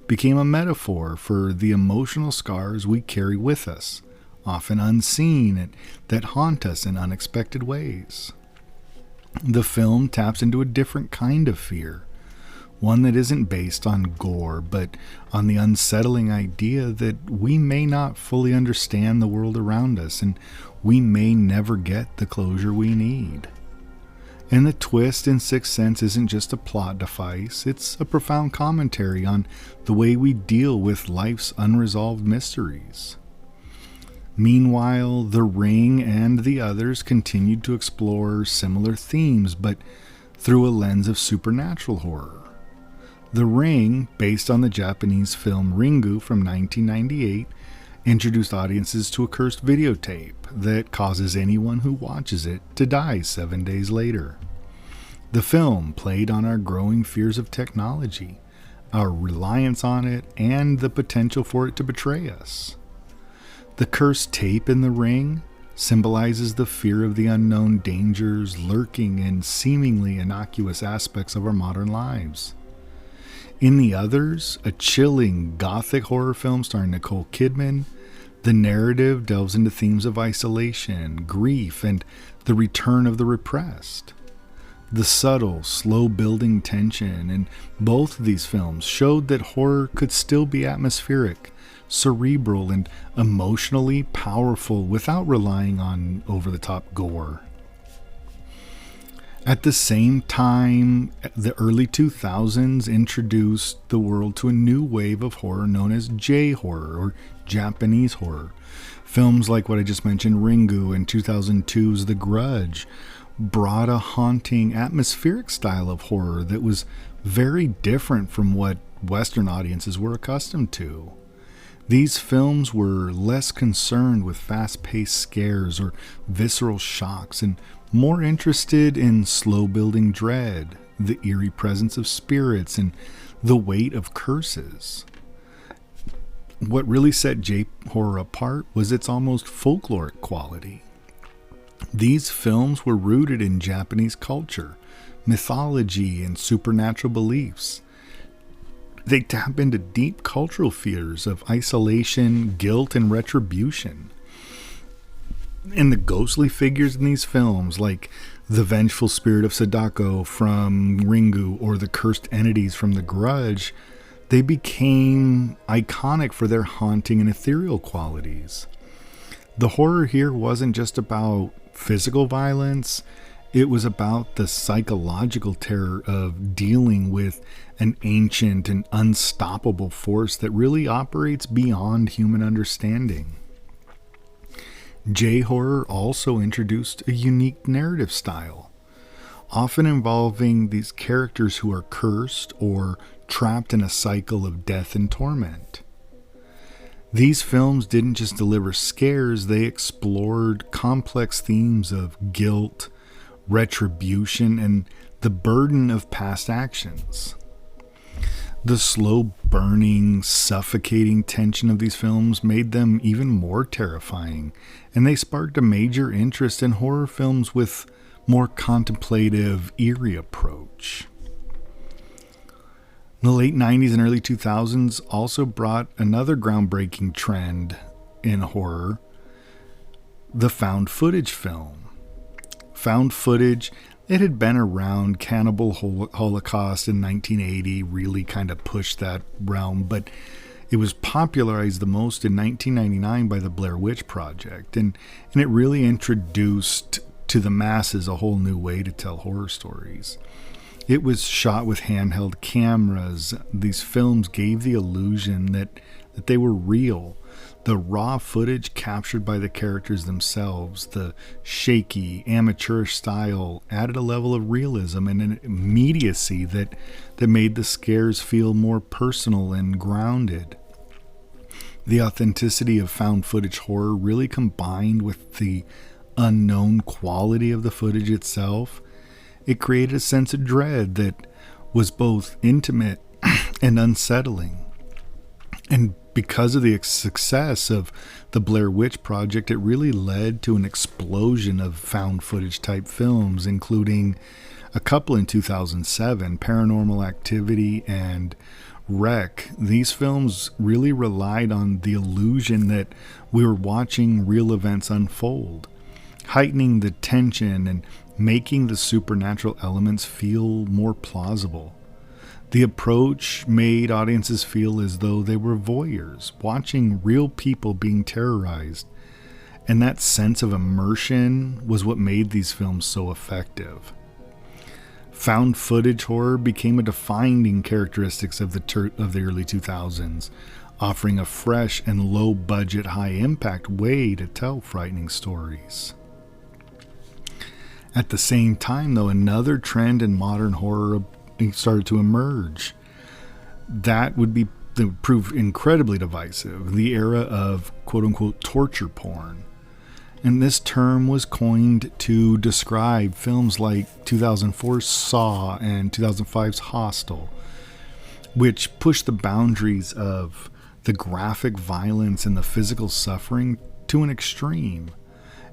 became a metaphor for the emotional scars we carry with us, often unseen, and that haunt us in unexpected ways. The film taps into a different kind of fear, one that isn't based on gore, but on the unsettling idea that we may not fully understand the world around us, and we may never get the closure we need. And the twist in Sixth Sense isn't just a plot device, it's a profound commentary on the way we deal with life's unresolved mysteries. Meanwhile, The Ring and The Others continued to explore similar themes, but through a lens of supernatural horror. The Ring, based on the Japanese film Ringu from 1998, introduced audiences to a cursed videotape that causes anyone who watches it to die 7 days later. The film played on our growing fears of technology, our reliance on it, and the potential for it to betray us. The cursed tape in The Ring symbolizes the fear of the unknown dangers lurking in seemingly innocuous aspects of our modern lives. In the others, a chilling gothic horror film starring Nicole Kidman, the narrative delves into themes of isolation, grief, and the return of the repressed. The subtle, slow-building tension in both of these films showed that horror could still be atmospheric, cerebral, and emotionally powerful without relying on over-the-top gore. At the same time, the early 2000s introduced the world to a new wave of horror known as J-horror, or Japanese horror. Films like what I just mentioned, Ringu, and 2002's The Grudge, brought a haunting, atmospheric style of horror that was very different from what Western audiences were accustomed to. These films were less concerned with fast-paced scares or visceral shocks and more interested in slow-building dread, the eerie presence of spirits, and the weight of curses. What really set J-horror apart was its almost folkloric quality. These films were rooted in Japanese culture, mythology, and supernatural beliefs. They tap into deep cultural fears of isolation, guilt, and retribution. And the ghostly figures in these films, like the vengeful spirit of Sadako from Ringu or the cursed entities from The Grudge, they became iconic for their haunting and ethereal qualities. The horror here wasn't just about physical violence, it was about the psychological terror of dealing with an ancient and unstoppable force that really operates beyond human understanding. J-horror also introduced a unique narrative style, often involving these characters who are cursed or trapped in a cycle of death and torment. These films didn't just deliver scares, they explored complex themes of guilt, retribution, and the burden of past actions. The slow burning, suffocating tension of these films made them even more terrifying, and they sparked a major interest in horror films with more contemplative, eerie approach. The late 90s and early 2000s also brought another groundbreaking trend in horror, the found footage film. Found footage, it had been around. Cannibal Holocaust in 1980 really kind of pushed that realm, but it was popularized the most in 1999 by the Blair Witch Project, and it really introduced to the masses a whole new way to tell horror stories. It was shot with handheld cameras. These films gave the illusion that they were real. The raw footage captured by the characters themselves, the shaky, amateurish style, added a level of realism and an immediacy that made the scares feel more personal and grounded. The authenticity of found footage horror really combined with the unknown quality of the footage itself. It created a sense of dread that was both intimate and unsettling. And because of the success of the Blair Witch Project, it really led to an explosion of found footage type films, including a couple in 2007, Paranormal Activity and Wreck. These films really relied on the illusion that we were watching real events unfold, heightening the tension and making the supernatural elements feel more plausible. The approach made audiences feel as though they were voyeurs, watching real people being terrorized. And that sense of immersion was what made these films so effective. Found footage horror became a defining characteristic of the early 2000s, offering a fresh and low-budget, high-impact way to tell frightening stories. At the same time, though, another trend in modern horror started to emerge. That would prove incredibly divisive, the era of quote-unquote torture porn. And this term was coined to describe films like 2004's Saw and 2005's Hostel, which pushed the boundaries of the graphic violence and the physical suffering to an extreme.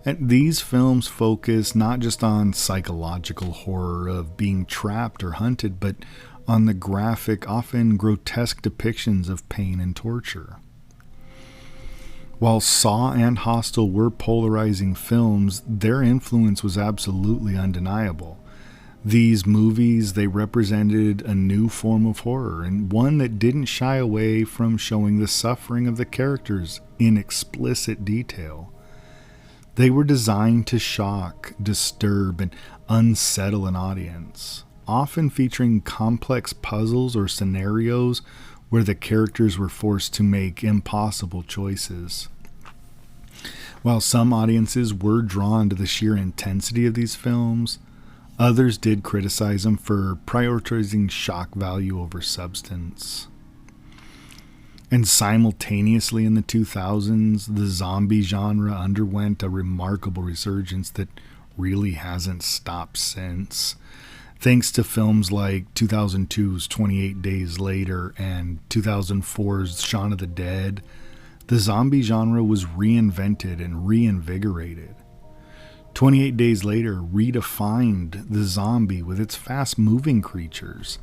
And these films focus not just on psychological horror of being trapped or hunted, but on the graphic, often grotesque depictions of pain and torture. While Saw and Hostel were polarizing films, their influence was absolutely undeniable. These movies, they represented a new form of horror, and one that didn't shy away from showing the suffering of the characters in explicit detail. They were designed to shock, disturb, and unsettle an audience, often featuring complex puzzles or scenarios where the characters were forced to make impossible choices. While some audiences were drawn to the sheer intensity of these films, others did criticize them for prioritizing shock value over substance. And simultaneously in the 2000s, the zombie genre underwent a remarkable resurgence that really hasn't stopped since. Thanks to films like 2002's 28 Days Later and 2004's Shaun of the Dead, the zombie genre was reinvented and reinvigorated. 28 Days Later redefined the zombie with its fast-moving creatures,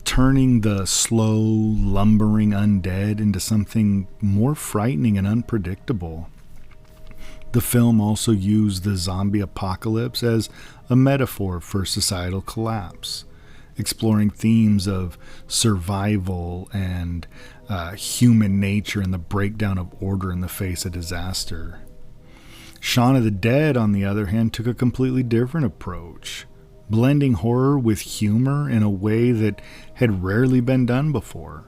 turning the slow, lumbering undead into something more frightening and unpredictable. The film also used the zombie apocalypse as a metaphor for societal collapse, exploring themes of survival and human nature and the breakdown of order in the face of disaster. Shaun of the Dead, on the other hand, took a completely different approach, blending horror with humor in a way that had rarely been done before.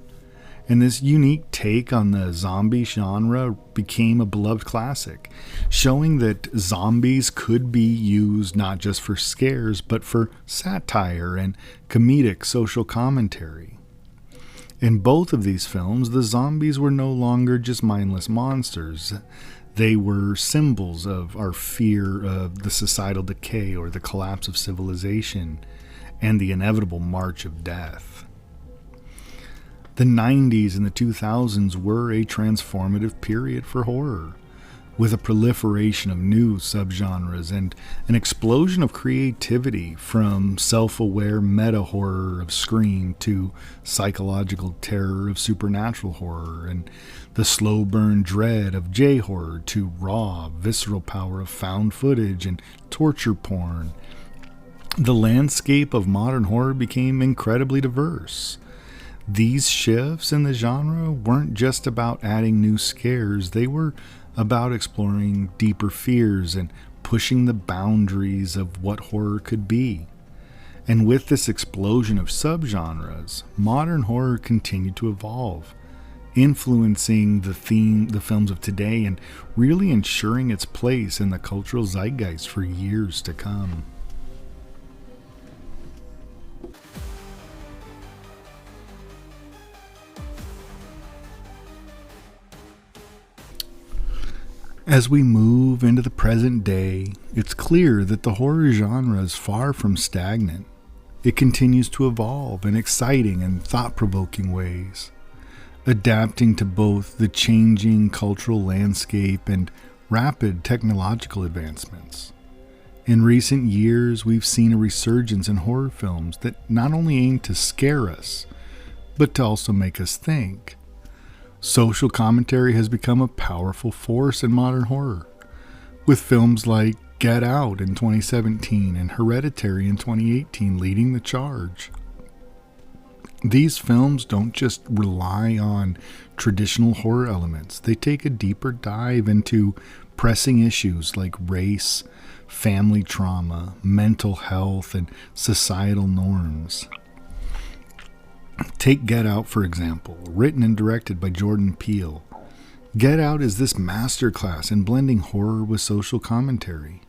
And this unique take on the zombie genre became a beloved classic, showing that zombies could be used not just for scares, but for satire and comedic social commentary. In both of these films, the zombies were no longer just mindless monsters. They were symbols of our fear of the societal decay or the collapse of civilization and the inevitable march of death. The 90s and the 2000s were a transformative period for horror, with a proliferation of new subgenres and an explosion of creativity, from self-aware meta-horror of Scream to psychological terror of supernatural horror, and the slow burn dread of J-horror to raw, visceral power of found footage and torture porn. The landscape of modern horror became incredibly diverse. These shifts in the genre weren't just about adding new scares, they were about exploring deeper fears and pushing the boundaries of what horror could be. And with this explosion of subgenres, modern horror continued to evolve, influencing the films of today and really ensuring its place in the cultural zeitgeist for years to come. As we move into the present day, it's clear that the horror genre is far from stagnant. It continues to evolve in exciting and thought-provoking ways, adapting to both the changing cultural landscape and rapid technological advancements. In recent years, we've seen a resurgence in horror films that not only aim to scare us, but to also make us think. Social commentary has become a powerful force in modern horror, with films like Get Out in 2017 and Hereditary in 2018 leading the charge. These films don't just rely on traditional horror elements, they take a deeper dive into pressing issues like race, family trauma, mental health, and societal norms. Take Get Out, for example, written and directed by Jordan Peele. Get Out is this masterclass in blending horror with social commentary.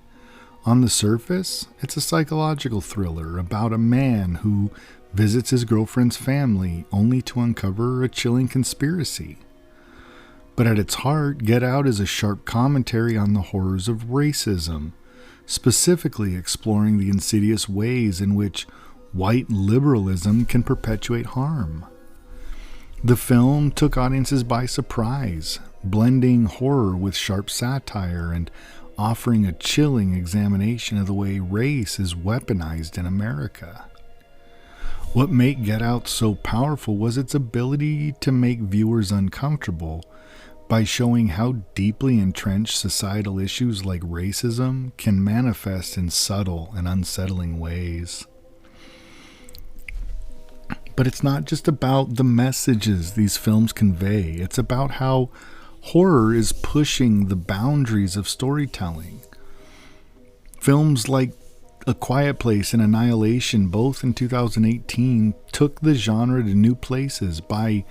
On the surface, it's a psychological thriller about a man who visits his girlfriend's family only to uncover a chilling conspiracy. But at its heart, Get Out is a sharp commentary on the horrors of racism, specifically exploring the insidious ways in which white liberalism can perpetuate harm. The film took audiences by surprise, blending horror with sharp satire and offering a chilling examination of the way race is weaponized in America. What made Get Out so powerful was its ability to make viewers uncomfortable by showing how deeply entrenched societal issues like racism can manifest in subtle and unsettling ways. But it's not just about the messages these films convey, it's about how horror is pushing the boundaries of storytelling. Films like A Quiet Place and Annihilation, both in 2018, took the genre to new places by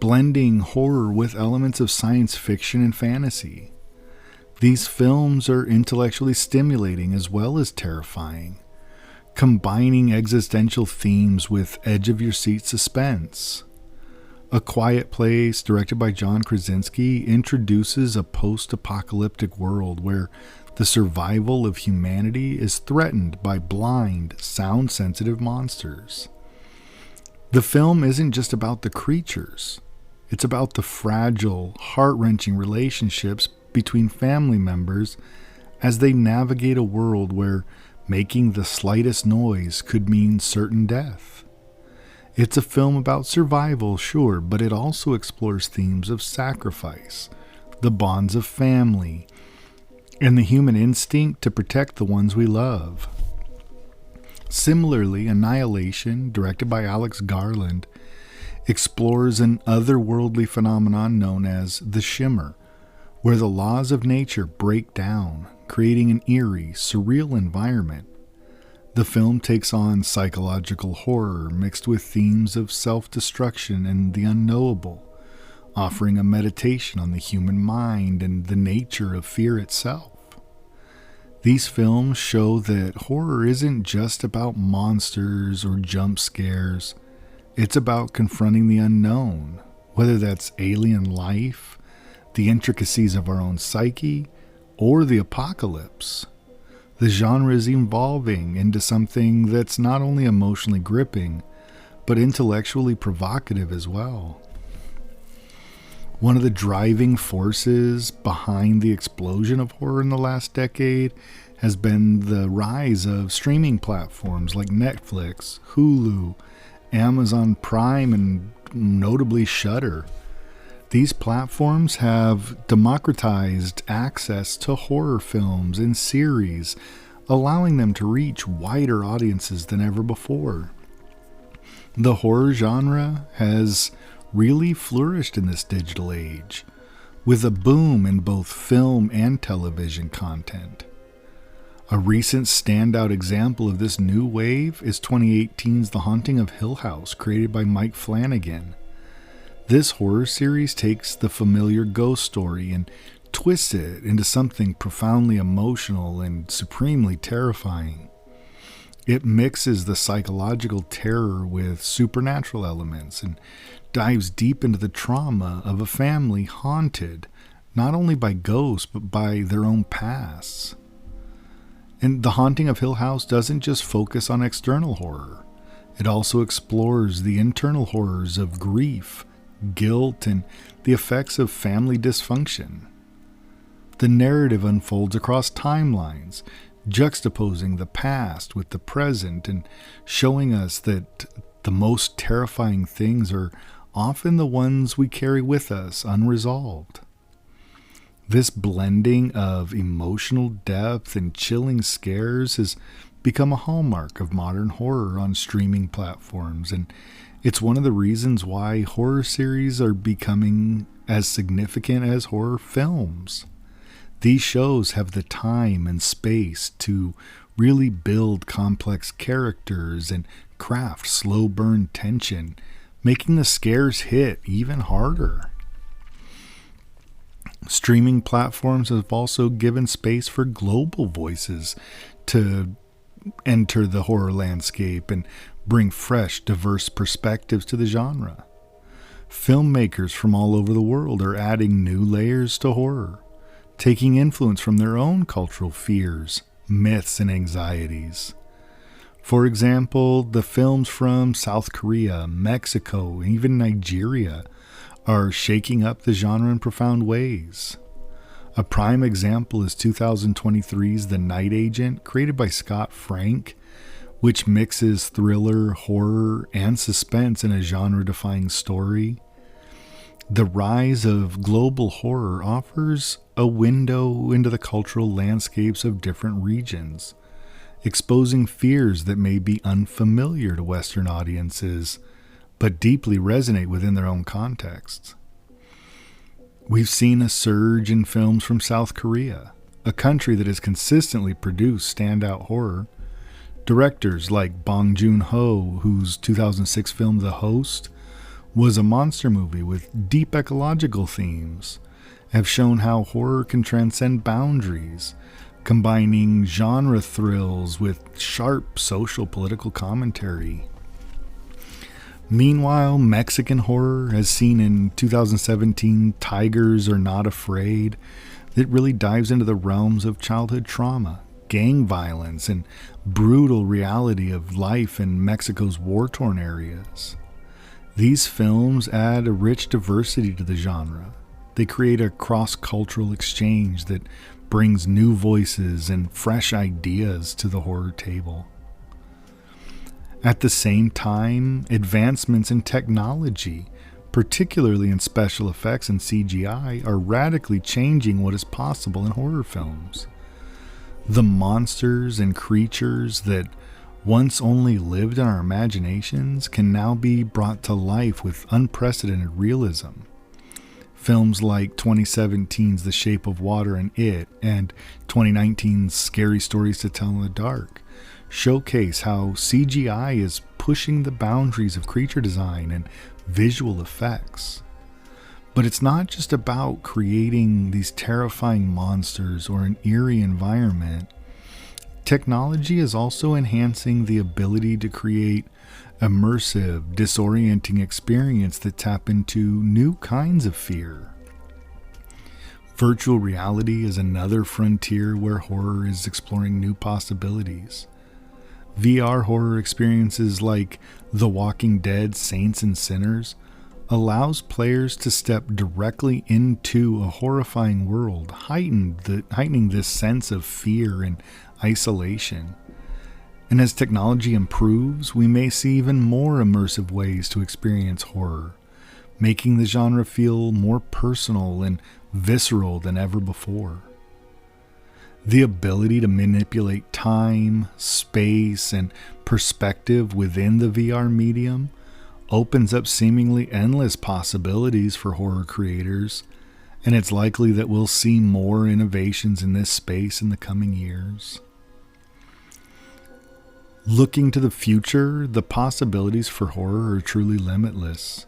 blending horror with elements of science fiction and fantasy. These films are intellectually stimulating as well as terrifying, combining existential themes with edge-of-your-seat suspense. A Quiet Place, directed by John Krasinski, introduces a post-apocalyptic world where the survival of humanity is threatened by blind, sound-sensitive monsters. The film isn't just about the creatures. It's about the fragile, heart-wrenching relationships between family members as they navigate a world where making the slightest noise could mean certain death. It's a film about survival, sure, but it also explores themes of sacrifice, the bonds of family, and the human instinct to protect the ones we love. Similarly, Annihilation, directed by Alex Garland, explores an otherworldly phenomenon known as the shimmer, where the laws of nature break down, creating an eerie, surreal environment. The film takes on psychological horror mixed with themes of self-destruction and the unknowable, offering a meditation on the human mind and the nature of fear itself. These films show that horror isn't just about monsters or jump scares. It's about confronting the unknown, whether that's alien life, the intricacies of our own psyche, or the apocalypse. The genre is evolving into something that's not only emotionally gripping, but intellectually provocative as well. One of the driving forces behind the explosion of horror in the last decade has been the rise of streaming platforms like Netflix, Hulu, Amazon Prime, and notably Shudder. These platforms have democratized access to horror films and series, allowing them to reach wider audiences than ever before. The horror genre has really flourished in this digital age, with a boom in both film and television content. A recent standout example of this new wave is 2018's The Haunting of Hill House, created by Mike Flanagan. This horror series takes the familiar ghost story and twists it into something profoundly emotional and supremely terrifying. It mixes the psychological terror with supernatural elements and dives deep into the trauma of a family haunted not only by ghosts but by their own pasts. And The Haunting of Hill House doesn't just focus on external horror. It also explores the internal horrors of grief, guilt, and the effects of family dysfunction. The narrative unfolds across timelines, juxtaposing the past with the present and showing us that the most terrifying things are often the ones we carry with us unresolved. This blending of emotional depth and chilling scares has become a hallmark of modern horror on streaming platforms, and it's one of the reasons why horror series are becoming as significant as horror films. These shows have the time and space to really build complex characters and craft slow burn tension, making the scares hit even harder. Streaming platforms have also given space for global voices to enter the horror landscape and bring fresh, diverse perspectives to the genre. Filmmakers from all over the world are adding new layers to horror, taking influence from their own cultural fears, myths, and anxieties. For example, the films from South Korea, Mexico, and even Nigeria are shaking up the genre in profound ways. A prime example is 2023's The Night Agent, created by Scott Frank, which mixes thriller, horror, and suspense in a genre-defying story. The rise of global horror offers a window into the cultural landscapes of different regions, exposing fears that may be unfamiliar to Western audiences, but deeply resonate within their own contexts. We've seen a surge in films from South Korea, a country that has consistently produced standout horror. Directors like Bong Joon-ho, whose 2006 film The Host was a monster movie with deep ecological themes, have shown how horror can transcend boundaries, combining genre thrills with sharp social political commentary. Meanwhile, Mexican horror, as seen in 2017 Tigers Are Not Afraid, that really dives into the realms of childhood trauma, gang violence, and brutal reality of life in Mexico's war-torn areas. These films add a rich diversity to the genre. They create a cross-cultural exchange that brings new voices and fresh ideas to the horror table. At the same time, advancements in technology, particularly in special effects and CGI, are radically changing what is possible in horror films. The monsters and creatures that once only lived in our imaginations can now be brought to life with unprecedented realism. Films like 2017's The Shape of Water and It, and 2019's Scary Stories to Tell in the Dark showcase how CGI is pushing the boundaries of creature design and visual effects. But it's not just about creating these terrifying monsters or an eerie environment. Technology is also enhancing the ability to create immersive, disorienting experience that tap into new kinds of fear. Virtual reality is another frontier where horror is exploring new possibilities. VR horror experiences like The Walking Dead: Saints and Sinners allows players to step directly into a horrifying world, heightening this sense of fear and isolation. And as technology improves, we may see even more immersive ways to experience horror, making the genre feel more personal and visceral than ever before. The ability to manipulate time, space, and perspective within the VR medium opens up seemingly endless possibilities for horror creators, and it's likely that we'll see more innovations in this space in the coming years. Looking to the future, the possibilities for horror are truly limitless.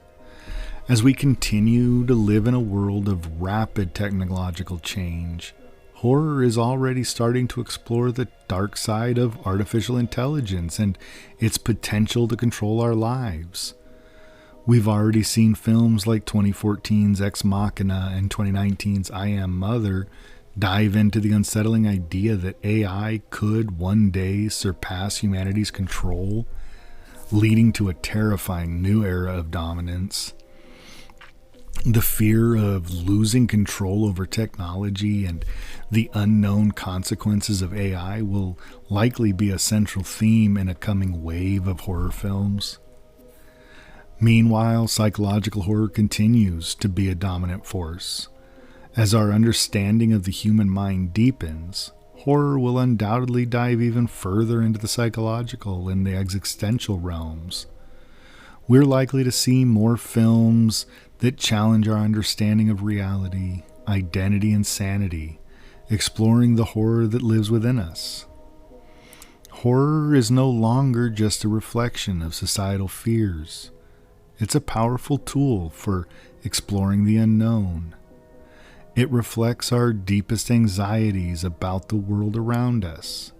As we continue to live in a world of rapid technological change, horror is already starting to explore the dark side of artificial intelligence and its potential to control our lives. We've already seen films like 2014's Ex Machina and 2019's I Am Mother dive into the unsettling idea that AI could one day surpass humanity's control, leading to a terrifying new era of dominance. The fear of losing control over technology and the unknown consequences of AI will likely be a central theme in a coming wave of horror films. Meanwhile, psychological horror continues to be a dominant force. As our understanding of the human mind deepens, horror will undoubtedly dive even further into the psychological and the existential realms. We're likely to see more films that challenge our understanding of reality, identity, and sanity, exploring the horror that lives within us. Horror is no longer just a reflection of societal fears. It's a powerful tool for exploring the unknown. It reflects our deepest anxieties about the world around us,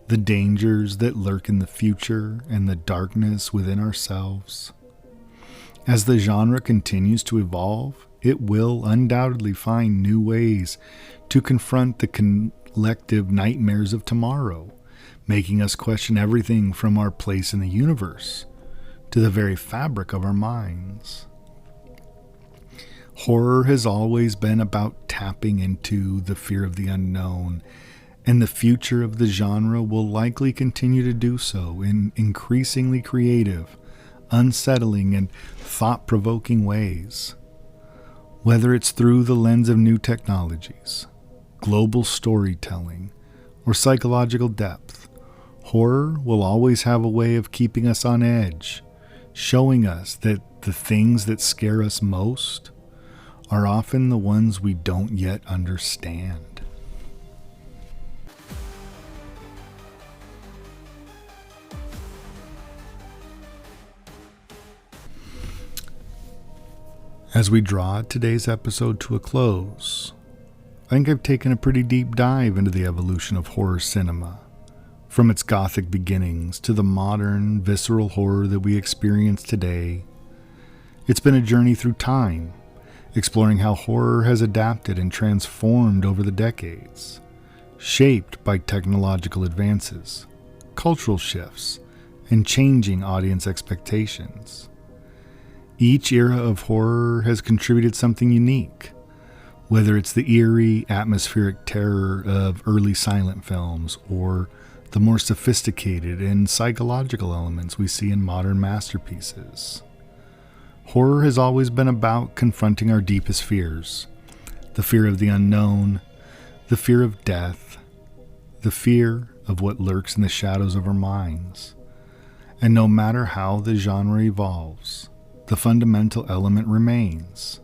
the dangers that lurk in the future, and the darkness within ourselves. As the genre continues to evolve, it will undoubtedly find new ways to confront the collective nightmares of tomorrow, making us question everything from our place in the universe to the very fabric of our minds. Horror has always been about tapping into the fear of the unknown And the future of the genre will likely continue to do so in increasingly creative, unsettling, and thought-provoking ways. Whether it's through the lens of new technologies, global storytelling, or psychological depth, horror will always have a way of keeping us on edge, showing us that the things that scare us most are often the ones we don't yet understand. As we draw today's episode to a close, I think I've taken a pretty deep dive into the evolution of horror cinema, from its gothic beginnings to the modern, visceral horror that we experience today. It's been a journey through time, exploring how horror has adapted and transformed over the decades, shaped by technological advances, cultural shifts, and changing audience expectations. Each era of horror has contributed something unique, whether it's the eerie, atmospheric terror of early silent films or the more sophisticated and psychological elements we see in modern masterpieces. Horror has always been about confronting our deepest fears, the fear of the unknown, the fear of death, the fear of what lurks in the shadows of our minds. And no matter how the genre evolves, the fundamental element remains.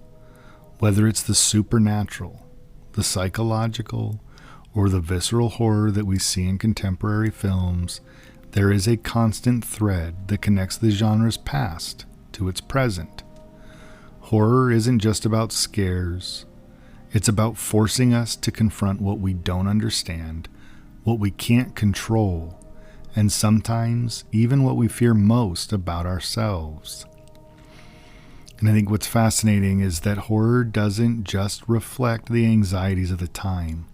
Whether it's the supernatural, the psychological, or the visceral horror that we see in contemporary films, there is a constant thread that connects the genre's past to its present. Horror isn't just about scares. It's about forcing us to confront what we don't understand, what we can't control, and sometimes even what we fear most about ourselves. And I think what's fascinating is that horror doesn't just reflect the anxieties of the time,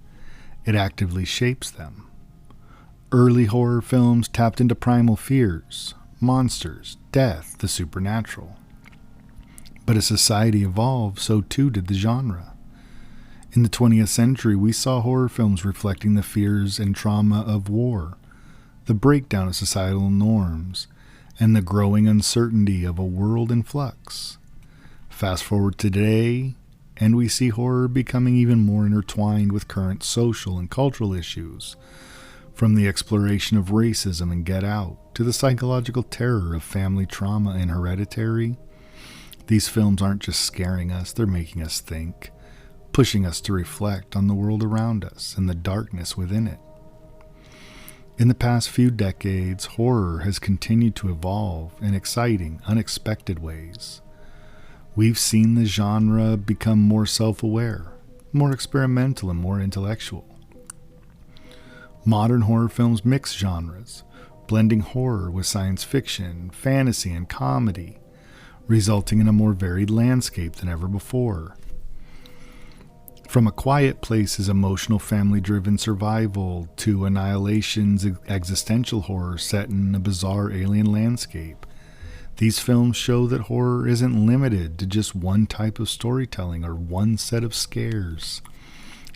it actively shapes them. Early horror films tapped into primal fears, monsters, death, the supernatural. But as society evolved, so too did the genre. In the 20th century, we saw horror films reflecting the fears and trauma of war, the breakdown of societal norms, and the growing uncertainty of a world in flux. Fast forward to today, and we see horror becoming even more intertwined with current social and cultural issues, from the exploration of racism in Get Out to the psychological terror of family trauma in Hereditary. These films aren't just scaring us, they're making us think, pushing us to reflect on the world around us and the darkness within it. In the past few decades, horror has continued to evolve in exciting, unexpected ways. We've seen the genre become more self-aware, more experimental, and more intellectual. Modern horror films mix genres, blending horror with science fiction, fantasy, and comedy, resulting in a more varied landscape than ever before. From A Quiet Place's emotional family-driven survival to Annihilation's existential horror set in a bizarre alien landscape, these films show that horror isn't limited to just one type of storytelling or one set of scares.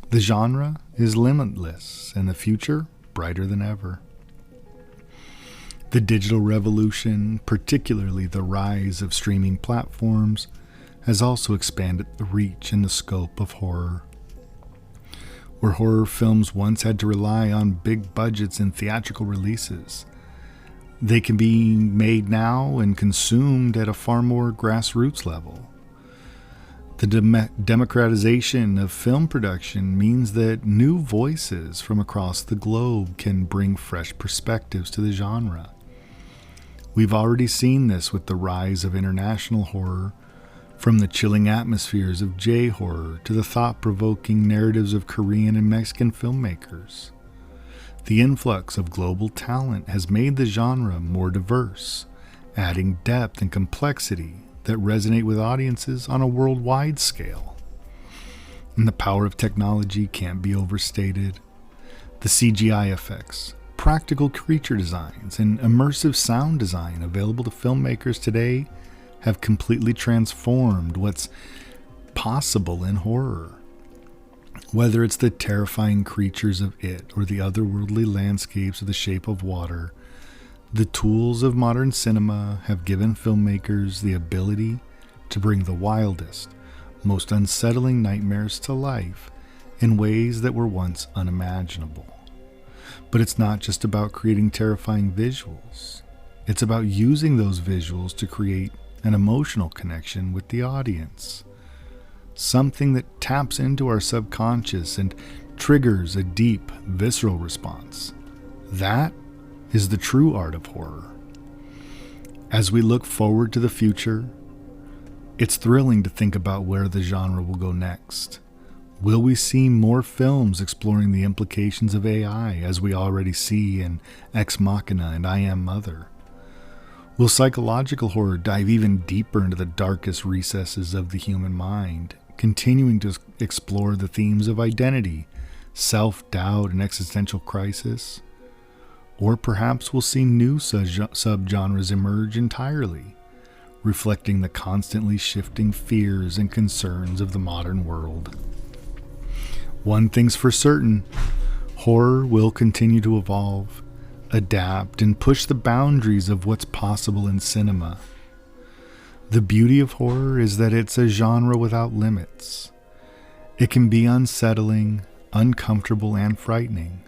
The genre is limitless, and the future brighter than ever. The digital revolution, particularly the rise of streaming platforms, has also expanded the reach and the scope of horror. Where horror films once had to rely on big budgets and theatrical releases, they can be made now and consumed at a far more grassroots level. The democratization of film production means that new voices from across the globe can bring fresh perspectives to the genre. We've already seen this with the rise of international horror, from the chilling atmospheres of J-horror to the thought-provoking narratives of Korean and Mexican filmmakers. The influx of global talent has made the genre more diverse, adding depth and complexity that resonate with audiences on a worldwide scale. And the power of technology can't be overstated. The CGI effects, practical creature designs, and immersive sound design available to filmmakers today have completely transformed what's possible in horror. Whether it's the terrifying creatures of It or the otherworldly landscapes of The Shape of Water, the tools of modern cinema have given filmmakers the ability to bring the wildest, most unsettling nightmares to life in ways that were once unimaginable. But it's not just about creating terrifying visuals. It's about using those visuals to create an emotional connection with the audience. Something that taps into our subconscious and triggers a deep, visceral response. That is the true art of horror. As we look forward to the future, it's thrilling to think about where the genre will go next. Will we see more films exploring the implications of AI, as we already see in Ex Machina and I Am Mother? Will psychological horror dive even deeper into the darkest recesses of the human mind, continuing to explore the themes of identity, self-doubt, and existential crisis? Or perhaps we'll see new subgenres emerge entirely, reflecting the constantly shifting fears and concerns of the modern world. One thing's for certain, horror will continue to evolve, adapt, and push the boundaries of what's possible in cinema. The beauty of horror is that it's a genre without limits. It can be unsettling, uncomfortable, and frightening,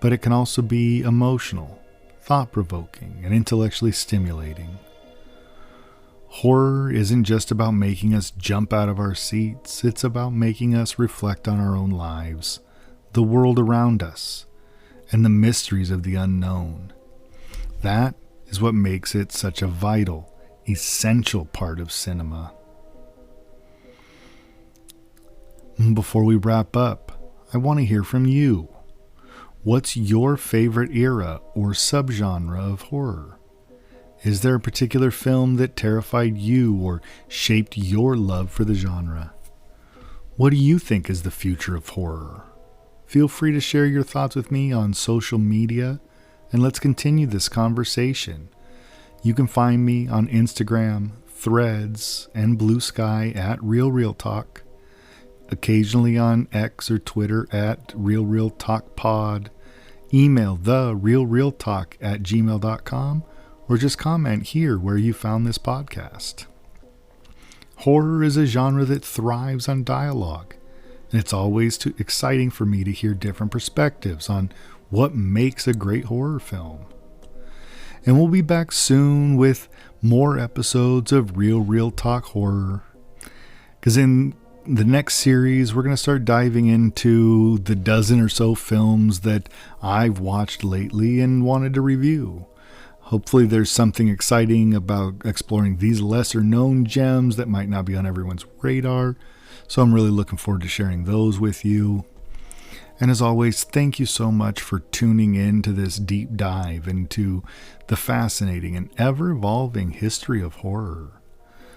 but it can also be emotional, thought-provoking, and intellectually stimulating. Horror isn't just about making us jump out of our seats, it's about making us reflect on our own lives, the world around us, and the mysteries of the unknown. That is what makes it such a vital, essential part of cinema. Before we wrap up, I want to hear from you. What's your favorite era or subgenre of horror? Is there a particular film that terrified you or shaped your love for the genre? What do you think is the future of horror? Feel free to share your thoughts with me on social media, and let's continue this conversation. You can find me on Instagram, Threads, and Blue Sky at RealRealTalk, occasionally on X or Twitter at RealRealTalkPod, email therealrealtalk@gmail.com, or just comment here where you found this podcast. Horror is a genre that thrives on dialogue, and it's always too exciting for me to hear different perspectives on what makes a great horror film. And we'll be back soon with more episodes of Real Talk Horror, because in the next series, we're going to start diving into the dozen or so films that I've watched lately and wanted to review. Hopefully there's something exciting about exploring these lesser known gems that might not be on everyone's radar. So I'm really looking forward to sharing those with you. And as always, thank you so much for tuning in to this deep dive into the fascinating and ever-evolving history of horror.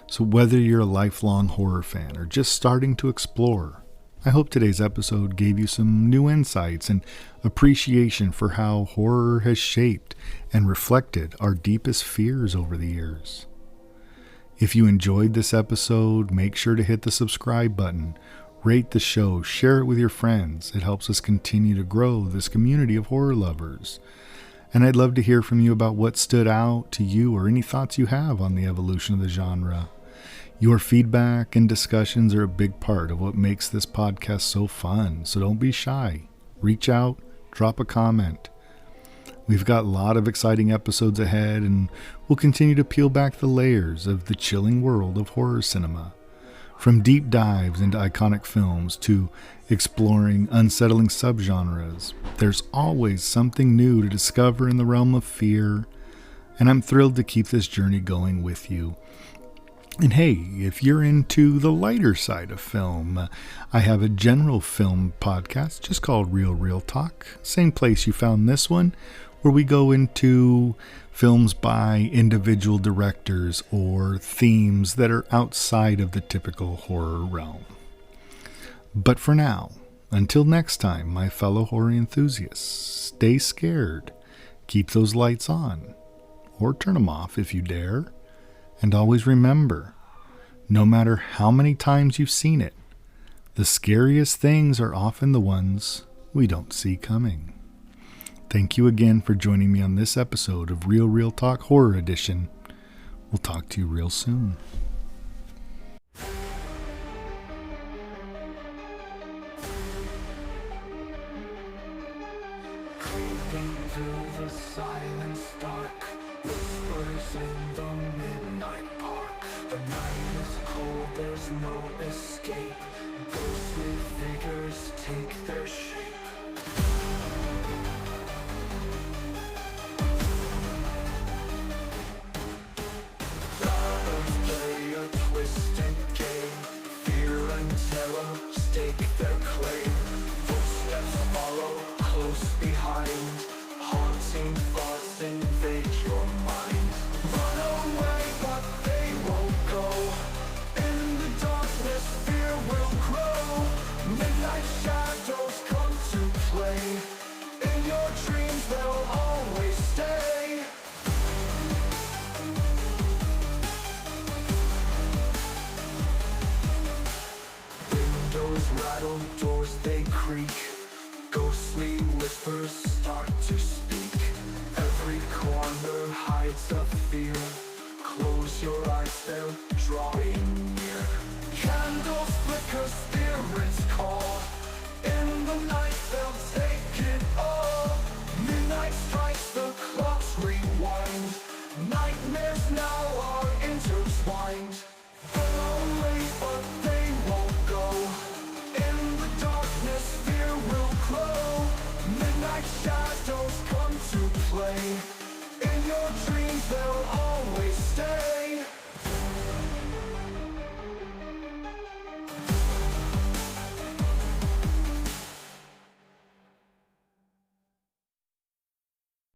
So whether you're a lifelong horror fan or just starting to explore, I hope today's episode gave you some new insights and appreciation for how horror has shaped and reflected our deepest fears over the years. If you enjoyed this episode, make sure to hit the subscribe button, rate the show, share it with your friends. It helps us continue to grow this community of horror lovers. And I'd love to hear from you about what stood out to you or any thoughts you have on the evolution of the genre. Your feedback and discussions are a big part of what makes this podcast so fun, so don't be shy. Reach out, drop a comment. We've got a lot of exciting episodes ahead, and we'll continue to peel back the layers of the chilling world of horror cinema. From deep dives into iconic films to exploring unsettling subgenres, there's always something new to discover in the realm of fear, and I'm thrilled to keep this journey going with you. And hey, if you're into the lighter side of film, I have a general film podcast just called Real Talk. Same place you found this one, where we go into films by individual directors or themes that are outside of the typical horror realm. But for now, until next time, my fellow horror enthusiasts, stay scared, keep those lights on, or turn them off if you dare. And always remember, no matter how many times you've seen it, The scariest things are often the ones we don't see coming. Thank you again for joining me on this episode of Real Talk Horror Edition. We'll talk to you real soon. Creeping through the silence dark, whispers in the midnight park. The night is cold, there's no escape. Ghostly figures take their shape. Others play a twisted game. Fear and terror stake their claim. Footsteps follow close behind. Haunting thoughts invade your mind. Run away, but they won't go. In the darkness, fear will grow. Midnight shadows come to play. In your dreams, they'll always stay. Windows rattle, doors they creak. Ghostly whispers start to speak. Every corner hides a fear. Close your eyes, they're drawing near. Candles flicker, spirits call. In the night they'll take it all. Midnight strikes, the clocks rewind. Nightmares now are intertwined. They're away, but they won't go. In the darkness, fear will grow. Midnight shadows come to play. In your dreams, they'll